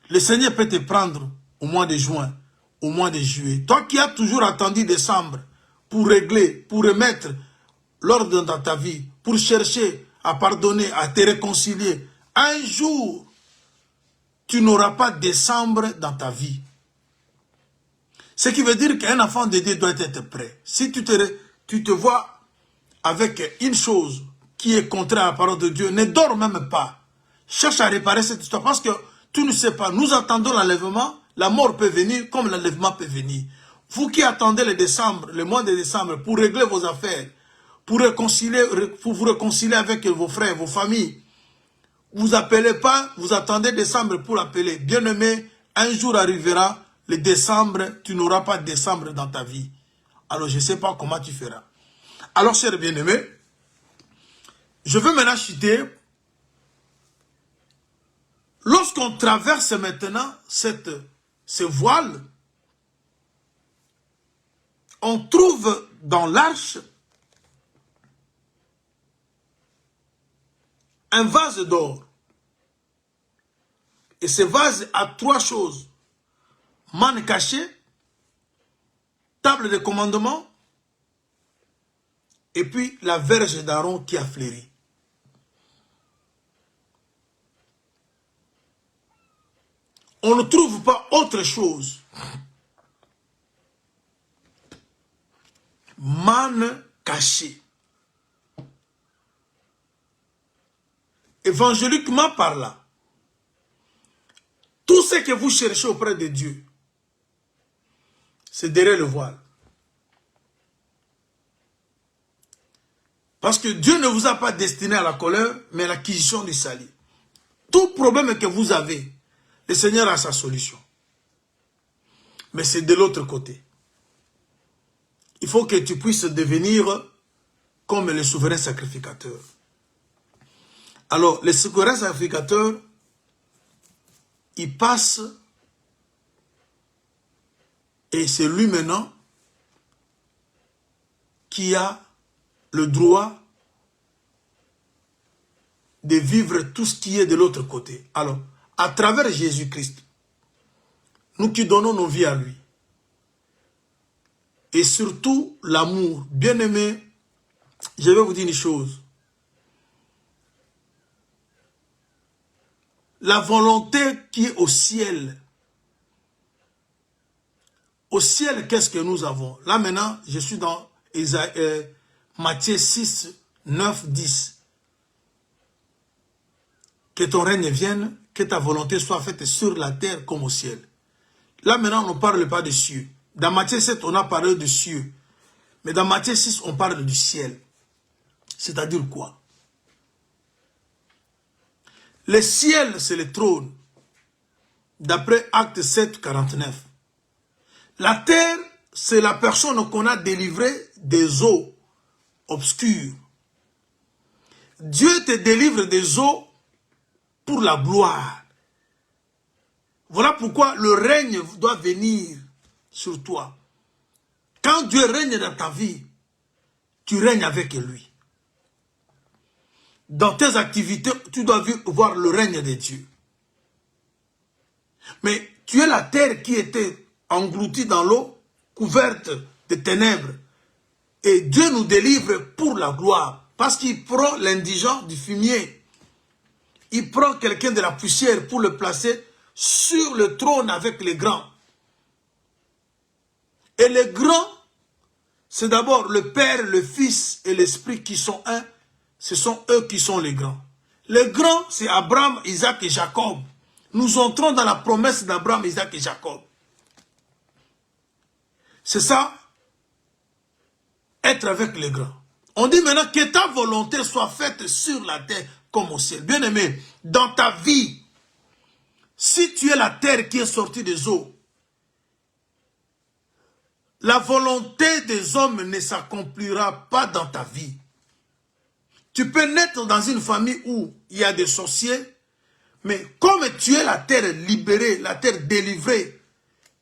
Le Seigneur peut te prendre au mois de juin, au mois de juillet. Toi qui as toujours attendu décembre pour régler, pour remettre l'ordre dans ta vie, pour chercher à pardonner, à te réconcilier, un jour, tu n'auras pas de décembre dans ta vie. Ce qui veut dire qu'un enfant de Dieu doit être prêt. Si tu te vois avec une chose qui est contraire à la parole de Dieu, ne dors même pas. Cherche à réparer cette histoire parce que tu ne sais pas. Nous attendons l'enlèvement, la mort peut venir comme l'enlèvement peut venir. Vous qui attendez le mois de décembre pour régler vos affaires, pour vous réconcilier avec vos frères, vos familles, vous appelez pas, vous attendez décembre pour appeler. Bien-aimé, un jour arrivera, le décembre, tu n'auras pas de décembre dans ta vie. Alors je ne sais pas comment tu feras. Alors, chers bien-aimés, je veux maintenant citer, lorsqu'on traverse maintenant ce voile, on trouve dans l'arche un vase d'or. Et ce vase a trois choses. Manne cachée, table de commandement, et puis la verge d'Aaron qui a fleuri. On ne trouve pas autre chose. Manne cachée. Évangéliquement parlant, tout ce que vous cherchez auprès de Dieu, c'est derrière le voile. Parce que Dieu ne vous a pas destiné à la colère, mais à l'acquisition du salut. Tout problème que vous avez, le Seigneur a sa solution. Mais c'est de l'autre côté. Il faut que tu puisses devenir comme le souverain sacrificateur. Alors, le souverain sacrificateur, il passe et c'est lui maintenant qui a le droit de vivre tout ce qui est de l'autre côté. Alors, à travers Jésus-Christ, nous qui donnons nos vies à lui, et surtout l'amour, bien-aimé, je vais vous dire une chose. La volonté qui est au ciel Au ciel, qu'est-ce que nous avons? Là maintenant, je suis dans Matthieu 6, 9, 10. Que ton règne vienne, que ta volonté soit faite sur la terre comme au ciel. Là maintenant, on ne parle pas de cieux. Dans Matthieu 7, on a parlé de cieux. Mais dans Matthieu 6, on parle du ciel. C'est-à-dire quoi? Le ciel, c'est le trône. D'après Acte 7, 49. La terre, c'est la personne qu'on a délivrée des eaux obscures. Dieu te délivre des eaux pour la gloire. Voilà pourquoi le règne doit venir sur toi. Quand Dieu règne dans ta vie, tu règnes avec lui. Dans tes activités, tu dois voir le règne de Dieu. Mais tu es la terre qui était engloutie dans l'eau, couverte de ténèbres. Et Dieu nous délivre pour la gloire. Parce qu'il prend l'indigent du fumier. Il prend quelqu'un de la poussière pour le placer sur le trône avec les grands. Et les grands, c'est d'abord le Père, le Fils et l'Esprit qui sont un. Ce sont eux qui sont les grands. Les grands, c'est Abraham, Isaac et Jacob. Nous entrons dans la promesse d'Abraham, Isaac et Jacob. C'est ça, être avec les grands. On dit maintenant que ta volonté soit faite sur la terre comme au ciel. Bien aimé, dans ta vie, si tu es la terre qui est sortie des eaux, la volonté des hommes ne s'accomplira pas dans ta vie. Tu peux naître dans une famille où il y a des sorciers, mais comme tu es la terre libérée, la terre délivrée,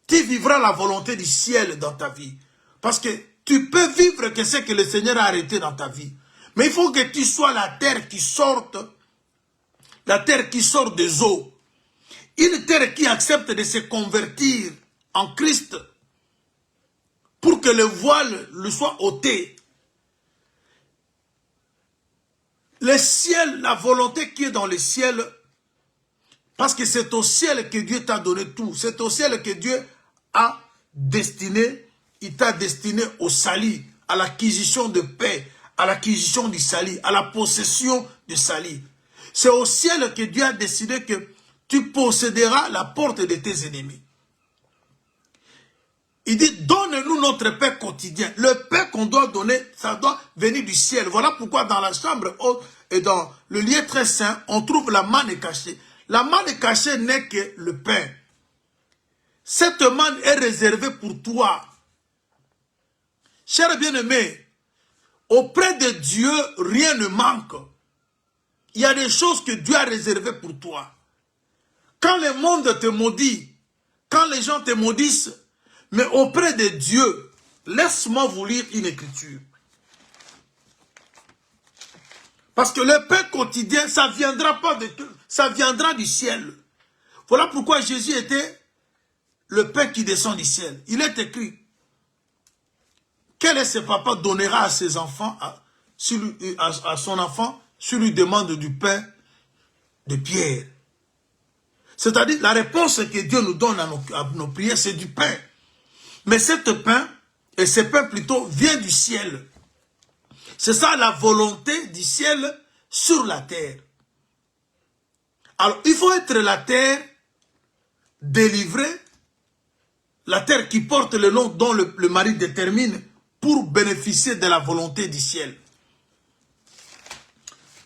tu vivras la volonté du ciel dans ta vie. Parce que tu peux vivre que ce que le Seigneur a arrêté dans ta vie. Mais il faut que tu sois la terre qui sort des eaux. Une terre qui accepte de se convertir en Christ pour que le voile lui soit ôté. Le ciel, la volonté qui est dans le ciel, parce que c'est au ciel que Dieu t'a donné tout. C'est au ciel que Dieu a destiné, il t'a destiné au salut, à l'acquisition de paix, à l'acquisition du salut, à la possession du salut. C'est au ciel que Dieu a décidé que tu posséderas la porte de tes ennemis. Il dit, donne-nous notre pain quotidien. Le pain qu'on doit donner, ça doit venir du ciel. Voilà pourquoi dans la chambre haute et dans le lieu très saint, on trouve la manne cachée. La manne cachée n'est que le pain. Cette manne est réservée pour toi. Cher bien-aimé, auprès de Dieu, rien ne manque. Il y a des choses que Dieu a réservées pour toi. Quand le monde te maudit, quand les gens te maudissent, mais auprès de Dieu, laisse-moi vous lire une écriture. Parce que le pain quotidien, ça viendra pas de Dieu, ça viendra du ciel. Voilà pourquoi Jésus était le pain qui descend du ciel. Il est écrit, quel est ce papa donnera à ses enfants, à son enfant, s'il lui demande du pain de pierre. C'est-à-dire, la réponse que Dieu nous donne à nos prières, c'est du pain. Mais ce pain plutôt, vient du ciel. C'est ça la volonté du ciel sur la terre. Alors, il faut être la terre délivrée, la terre qui porte le nom dont le mari détermine pour bénéficier de la volonté du ciel.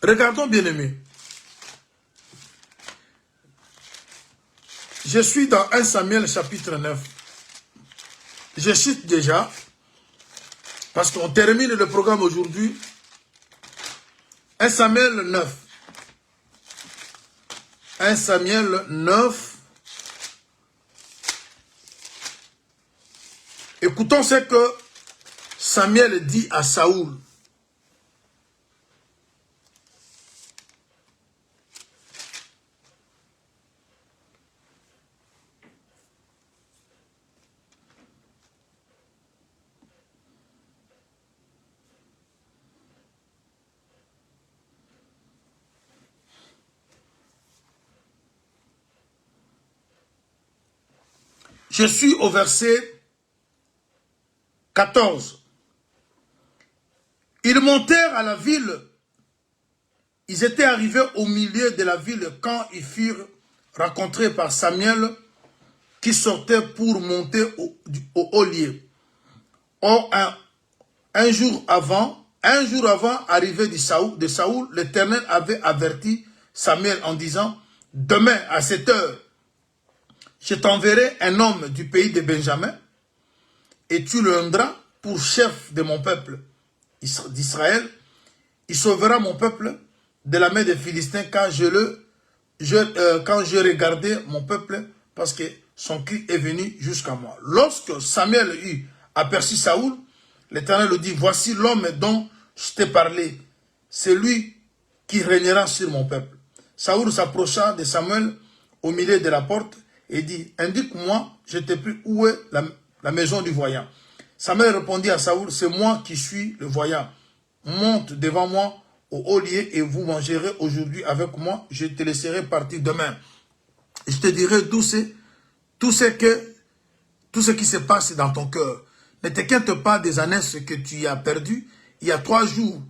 Regardons, bien-aimés. Je suis dans 1 Samuel chapitre 9. Je cite déjà, parce qu'on termine le programme aujourd'hui. 1 Samuel 9. 1 Samuel 9. Écoutons ce que Samuel dit à Saoul. Je suis au verset 14. Ils montèrent à la ville. Ils étaient arrivés au milieu de la ville quand ils furent rencontrés par Samuel qui sortait pour monter au haut lieu. Or, un jour avant arrivée de Saoul, l'Éternel avait averti Samuel en disant, « Demain à cette heure, je t'enverrai un homme du pays de Benjamin et tu le rendras pour chef de mon peuple d'Israël. Il sauvera mon peuple de la main des Philistins quand je regardais mon peuple parce que son cri est venu jusqu'à moi. » Lorsque Samuel eut aperçu Saoul, l'Éternel lui dit, « Voici l'homme dont je t'ai parlé, c'est lui qui régnera sur mon peuple. » Saoul s'approcha de Samuel au milieu de la porte et dit, « Indique-moi, je te prie, où est la maison du voyant. » Samuel répondit à Saoul, « C'est moi qui suis le voyant. Monte devant moi au haut lieu et vous mangerez aujourd'hui avec moi. Je te laisserai partir demain. Et je te dirai tout ce qui se passe dans ton cœur. Ne t'inquiète pas des ânesses que tu as perdues il y a 3 jours,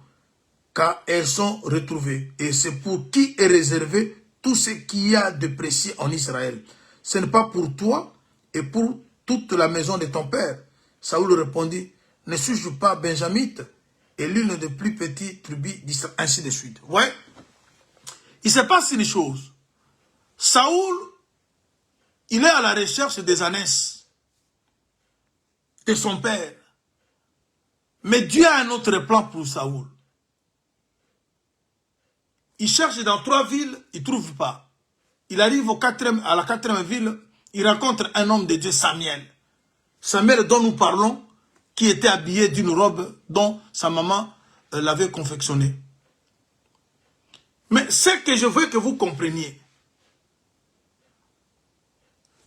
car elles sont retrouvées. Et c'est pour qui est réservé tout ce qu'il y a de précieux en Israël. Ce n'est pas pour toi et pour toute la maison de ton père. » Saoul répondit, « Ne suis-je pas benjamite et l'une des plus petites tribus d'Israël, ainsi de suite. » Ouais. Il se passe une chose. Saoul, il est à la recherche des ânesses de son père. Mais Dieu a un autre plan pour Saoul. Il cherche dans 3 villes, il ne trouve pas. Il arrive à la 4e ville, il rencontre un homme de Dieu, Samuel. Samuel dont nous parlons, qui était habillé d'une robe dont sa maman l'avait confectionnée. Mais ce que je veux que vous compreniez,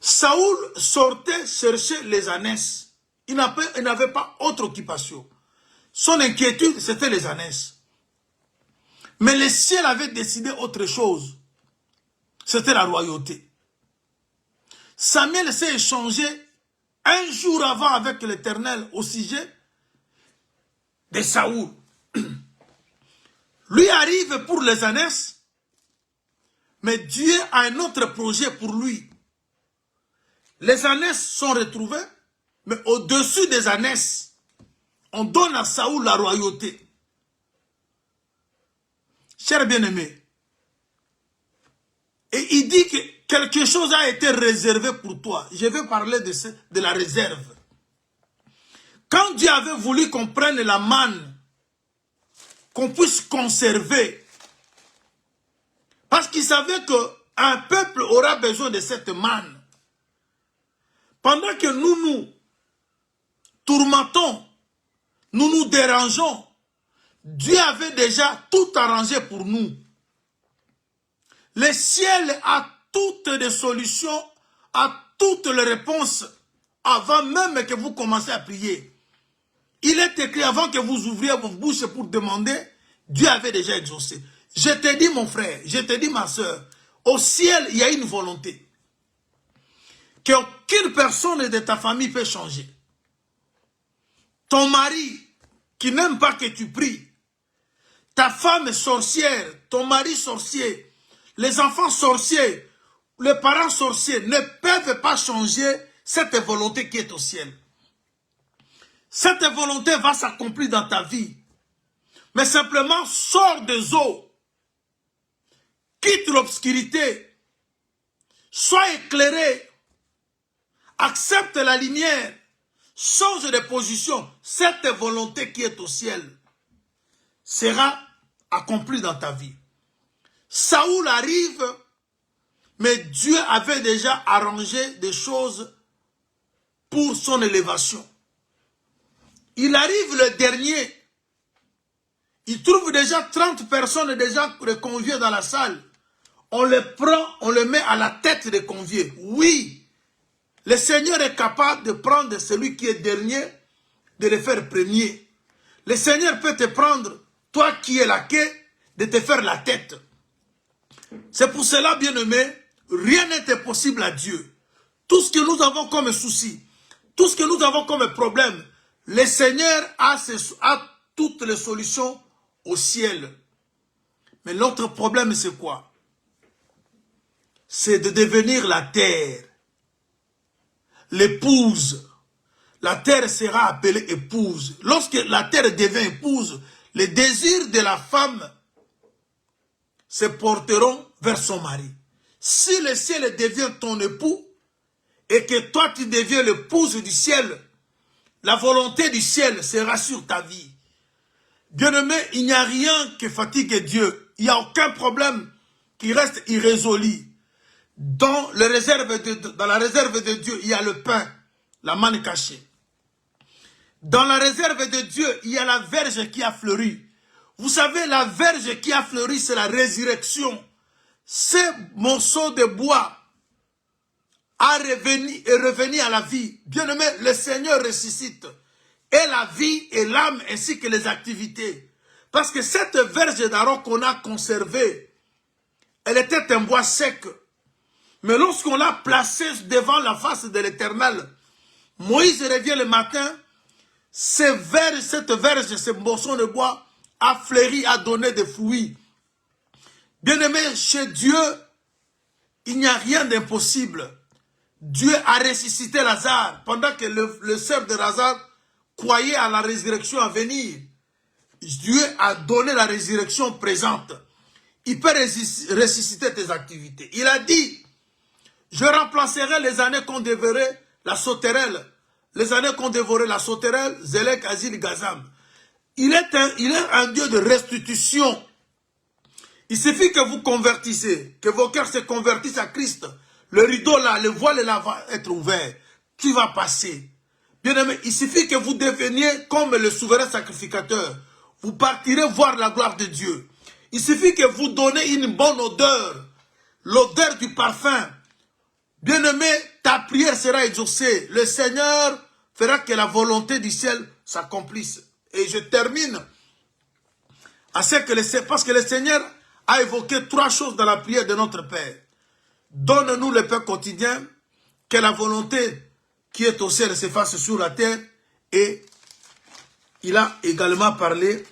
Saoul sortait chercher les ânesses. Il n'avait pas autre occupation. Son inquiétude, c'était les ânesses. Mais le ciel avait décidé autre chose. C'était la royauté. Samuel s'est échangé un jour avant avec l'Éternel au sujet de Saoul. Lui arrive pour les ânesses, mais Dieu a un autre projet pour lui. Les ânesses sont retrouvées, mais au-dessus des ânesses, on donne à Saoul la royauté. Cher bien-aimé, et il dit que quelque chose a été réservé pour toi. Je vais parler de la réserve. Quand Dieu avait voulu qu'on prenne la manne, qu'on puisse conserver, parce qu'il savait qu'un peuple aura besoin de cette manne. Pendant que nous tourmentons, nous nous dérangeons, Dieu avait déjà tout arrangé pour nous. Le ciel a toutes les solutions, a toutes les réponses avant même que vous commencez à prier. Il est écrit avant que vous ouvriez vos bouches pour demander, Dieu avait déjà exaucé. Je te dis mon frère, je te dis ma soeur, au ciel il y a une volonté. Qu'aucune personne de ta famille peut changer. Ton mari qui n'aime pas que tu pries, ta femme sorcière, ton mari sorcier, les enfants sorciers, les parents sorciers ne peuvent pas changer cette volonté qui est au ciel. Cette volonté va s'accomplir dans ta vie. Mais simplement, sors des eaux. Quitte l'obscurité. Sois éclairé. Accepte la lumière. Change de position. Cette volonté qui est au ciel sera accomplie dans ta vie. Saoul arrive, mais Dieu avait déjà arrangé des choses pour son élévation. Il arrive le dernier. Il trouve déjà 30 personnes déjà conviées dans la salle. On les prend, on les met à la tête des conviés. Oui, le Seigneur est capable de prendre celui qui est dernier, de le faire premier. Le Seigneur peut te prendre, toi qui es la quai, de te faire la tête. C'est pour cela, bien-aimé, rien n'est impossible à Dieu. Tout ce que nous avons comme souci, tout ce que nous avons comme problème, Le Seigneur a toutes les solutions au ciel. Mais l'autre problème, c'est quoi? C'est de devenir la terre. L'épouse. La terre sera appelée épouse. Lorsque la terre devient épouse, les désirs de la femme se porteront vers son mari. Si le ciel devient ton époux et que toi tu deviens l'épouse du ciel, la volonté du ciel sera sur ta vie. Bien-aimé, il n'y a rien qui fatigue Dieu. Il n'y a aucun problème qui reste irrésolu. Dans la réserve de Dieu, il y a le pain, la manne cachée. Dans la réserve de Dieu, il y a la verge qui a fleuri. Vous savez, la verge qui a fleuri, c'est la résurrection. Ce morceau de bois est revenu à la vie. Bien-aimé, le Seigneur ressuscite. Et la vie et l'âme ainsi que les activités. Parce que cette verge d'Aaron qu'on a conservée, elle était un bois sec. Mais lorsqu'on l'a placée devant la face de l'Éternel, Moïse revient le matin, cette verge, ce morceau de bois a fleuri, a donné des fruits. Bien-aimé, chez Dieu, il n'y a rien d'impossible. Dieu a ressuscité Lazare pendant que le sœur de Lazare croyait à la résurrection à venir. Dieu a donné la résurrection présente. Il peut ressusciter tes activités. Il a dit, je remplacerai les années qu'on dévorait la sauterelle. Les années qu'on dévorait la sauterelle, Zélek, Azil, Gazam. Il est un Dieu de restitution. Il suffit que vous convertissez, que vos cœurs se convertissent à Christ. Le rideau là, le voile là va être ouvert. Tu vas passer. Bien aimé, il suffit que vous deveniez comme le souverain sacrificateur. Vous partirez voir la gloire de Dieu. Il suffit que vous donnez une bonne odeur. L'odeur du parfum. Bien aimé, ta prière sera exaucée. Le Seigneur fera que la volonté du ciel s'accomplisse. Et je termine parce que le Seigneur a évoqué 3 choses dans la prière de notre Père. Donne-nous le pain quotidien, que la volonté qui est au ciel se fasse sur la terre. Et il a également parlé,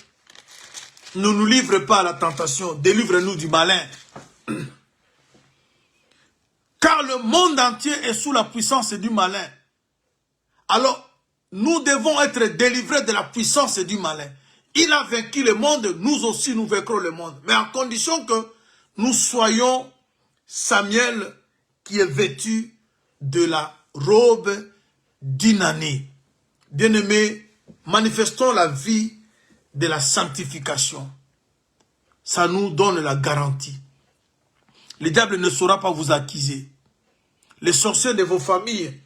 ne nous livre pas à la tentation, délivre-nous du malin. Car le monde entier est sous la puissance du malin. Alors, nous devons être délivrés de la puissance du malin. Il a vaincu le monde, nous aussi nous vaincrons le monde. Mais en condition que nous soyons Samuel qui est vêtu de la robe d'une année. Bien-aimés, manifestons la vie de la sanctification. Ça nous donne la garantie. Le diable ne saura pas vous accuser. Les sorciers de vos familles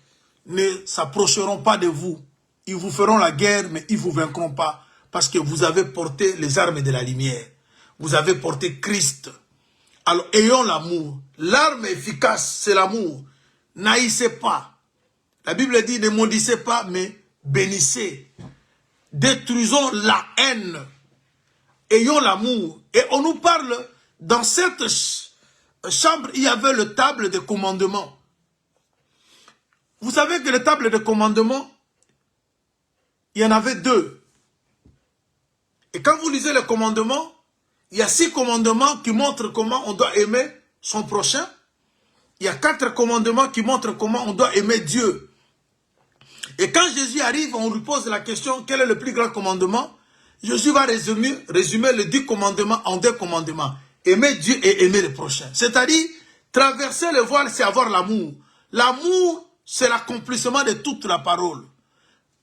ne s'approcheront pas de vous. Ils vous feront la guerre, mais ils ne vous vaincront pas. Parce que vous avez porté les armes de la lumière. Vous avez porté Christ. Alors, ayons l'amour. L'arme efficace, c'est l'amour. N'haïssez pas. La Bible dit, ne maudissez pas, mais bénissez. Détruisons la haine. Ayons l'amour. Et on nous parle, dans cette chambre, il y avait le table de commandement. Vous savez que le table de commandement, il y en avait 2. Et quand vous lisez le commandement, il y a 6 commandements qui montrent comment on doit aimer son prochain. Il y a 4 commandements qui montrent comment on doit aimer Dieu. Et quand Jésus arrive, on lui pose la question, quel est le plus grand commandement? Jésus va résumer les 10 commandements en 2 commandements. Aimer Dieu et aimer le prochain. C'est-à-dire, traverser le voile, c'est avoir l'amour. L'amour, c'est l'accomplissement de toute la parole.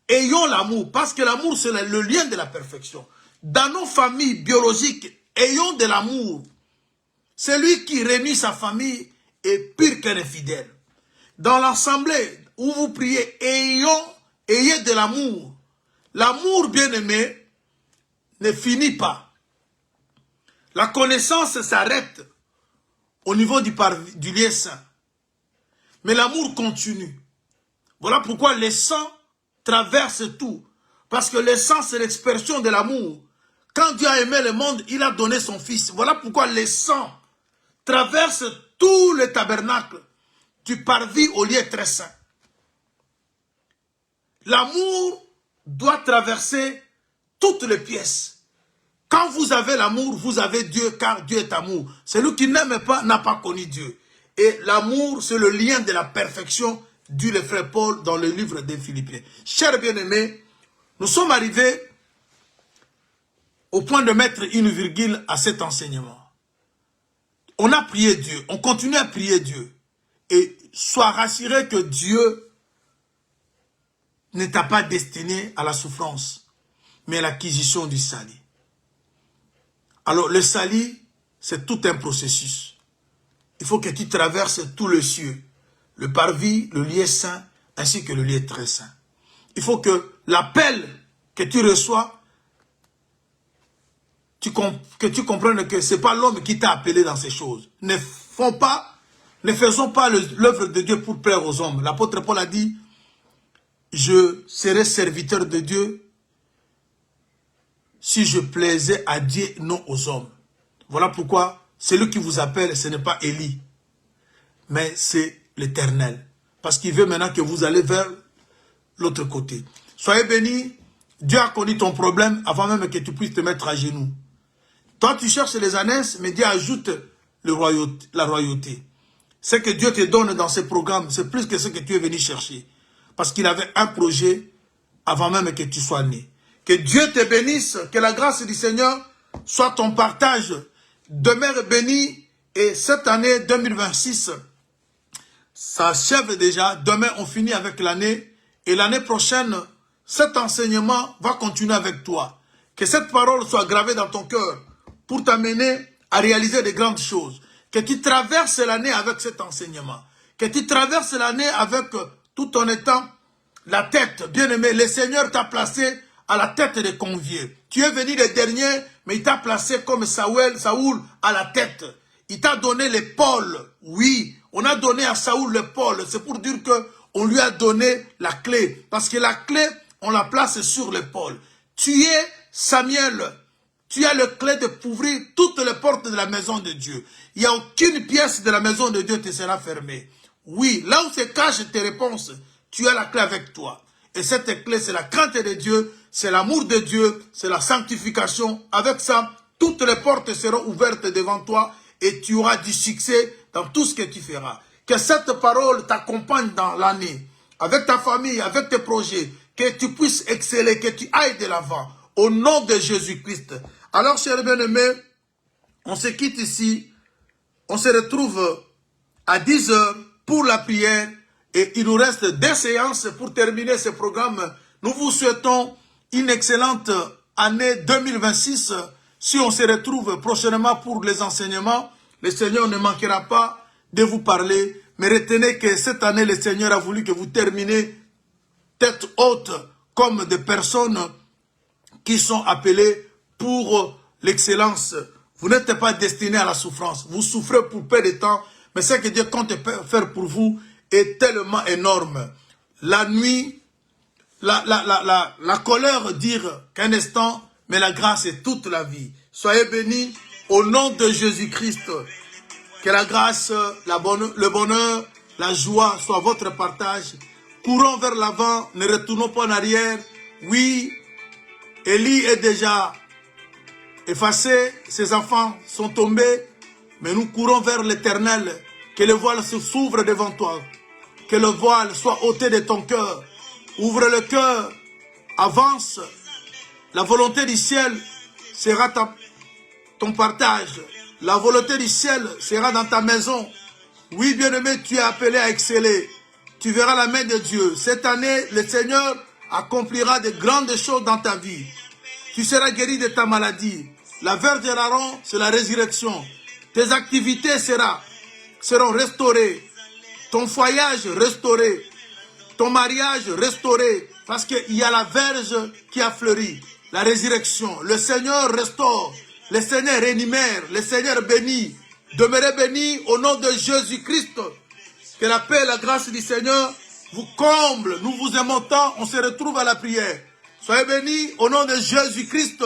Ayons l'amour, parce que l'amour, c'est le lien de la perfection. Dans nos familles biologiques, ayons de l'amour. Celui qui réunit sa famille est pire qu'un infidèle. Dans l'assemblée où vous priez, ayez de l'amour. L'amour, bien-aimé, ne finit pas. La connaissance s'arrête au niveau du lieu saint. Mais l'amour continue. Voilà pourquoi le sang traverse tout. Parce que le sang, c'est l'expression de l'amour. Quand Dieu a aimé le monde, il a donné son Fils. Voilà pourquoi le sang traverse tout le tabernacle du parvis au lieu très saint. L'amour doit traverser toutes les pièces. Quand vous avez l'amour, vous avez Dieu, car Dieu est amour. Celui qui n'aime pas n'a pas connu Dieu. Et l'amour, c'est le lien de la perfection, dit le frère Paul dans le livre des Philippiens. Chers bien-aimés, nous sommes arrivés au point de mettre une virgule à cet enseignement. On a prié Dieu, on continue à prier Dieu. Et sois rassuré que Dieu ne t'a pas destiné à la souffrance, mais à l'acquisition du salut. Alors le salut, c'est tout un processus. Il faut que tu traverses tous les cieux, le parvis, le lieu saint, ainsi que le lieu très saint. Il faut que l'appel que tu reçois, que tu comprennes que ce n'est pas l'homme qui t'a appelé dans ces choses. Ne faisons pas l'œuvre de Dieu pour plaire aux hommes. L'apôtre Paul a dit, je serai serviteur de Dieu si je plaisais à Dieu, non aux hommes. Voilà pourquoi celui qui vous appelle, ce n'est pas Élie, mais c'est l'Éternel. Parce qu'il veut maintenant que vous allez vers l'autre côté. Soyez bénis. Dieu a connu ton problème avant même que tu puisses te mettre à genoux. Toi, tu cherches les ânesses, mais Dieu ajoute la royauté. Ce que Dieu te donne dans ce programme, c'est plus que ce que tu es venu chercher. Parce qu'il avait un projet avant même que tu sois né. Que Dieu te bénisse, que la grâce du Seigneur soit ton partage. Demeure béni et cette année 2026 s'achève déjà. Demain, on finit avec l'année et l'année prochaine, cet enseignement va continuer avec toi. Que cette parole soit gravée dans ton cœur pour t'amener à réaliser de grandes choses. Que tu traverses l'année avec cet enseignement. Que tu traverses l'année avec tout en étant la tête. Bien-aimé, le Seigneur t'a placé à la tête des conviés. Tu es venu le dernier, mais il t'a placé comme Saoul à la tête. Il t'a donné l'épaule. Oui, on a donné à Saoul l'épaule. C'est pour dire qu'on lui a donné la clé. Parce que la clé, on la place sur l'épaule. Tu es Samuel. Tu as le clé de ouvrir toutes les portes de la maison de Dieu. Il n'y a aucune pièce de la maison de Dieu qui te sera fermée. Oui, là où se cachent tes réponses, tu as la clé avec toi. Et cette clé, c'est la crainte de Dieu, c'est l'amour de Dieu, c'est la sanctification. Avec ça, toutes les portes seront ouvertes devant toi et tu auras du succès dans tout ce que tu feras. Que cette parole t'accompagne dans l'année, avec ta famille, avec tes projets, que tu puisses exceller, que tu ailles de l'avant. Au nom de Jésus-Christ. Alors, chers bien-aimés, on se quitte ici. On se retrouve à 10 h pour la prière. Et il nous reste 2 séances pour terminer ce programme. Nous vous souhaitons une excellente année 2026. Si on se retrouve prochainement pour les enseignements, le Seigneur ne manquera pas de vous parler. Mais retenez que cette année, le Seigneur a voulu que vous terminez tête haute comme des personnes qui sont appelées pour l'excellence. Vous n'êtes pas destinés à la souffrance. Vous souffrez pour peu de temps, mais ce que Dieu compte faire pour vous est tellement énorme. La nuit, la colère dure qu'un instant, mais la grâce est toute la vie. Soyez bénis au nom de Jésus-Christ. Que la grâce, le bonheur, la joie soit votre partage. Courons vers l'avant, ne retournons pas en arrière. Oui, Élie est déjà effacé, ses enfants sont tombés, mais nous courons vers l'Éternel. Que le voile s'ouvre devant toi. Que le voile soit ôté de ton cœur. Ouvre le cœur, avance. La volonté du ciel sera ton partage. La volonté du ciel sera dans ta maison. Oui, bien-aimé, tu es appelé à exceller. Tu verras la main de Dieu. Cette année, le Seigneur accomplira de grandes choses dans ta vie. Tu seras guéri de ta maladie. La verge de l'Aaron, c'est la résurrection. Tes activités seront restaurées. Ton foyage restauré. Ton mariage restauré. Parce qu'il y a la verge qui a fleuri. La résurrection. Le Seigneur restaure. Le Seigneur rénimère. Le Seigneur bénit. Demeurez bénis au nom de Jésus-Christ. Que la paix et la grâce du Seigneur vous comble. Nous vous aimons tant. On se retrouve à la prière. Soyez bénis au nom de Jésus-Christ.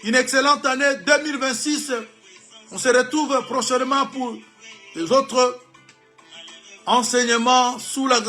Une excellente année 2026. On se retrouve prochainement pour les autres enseignements sous la grâce.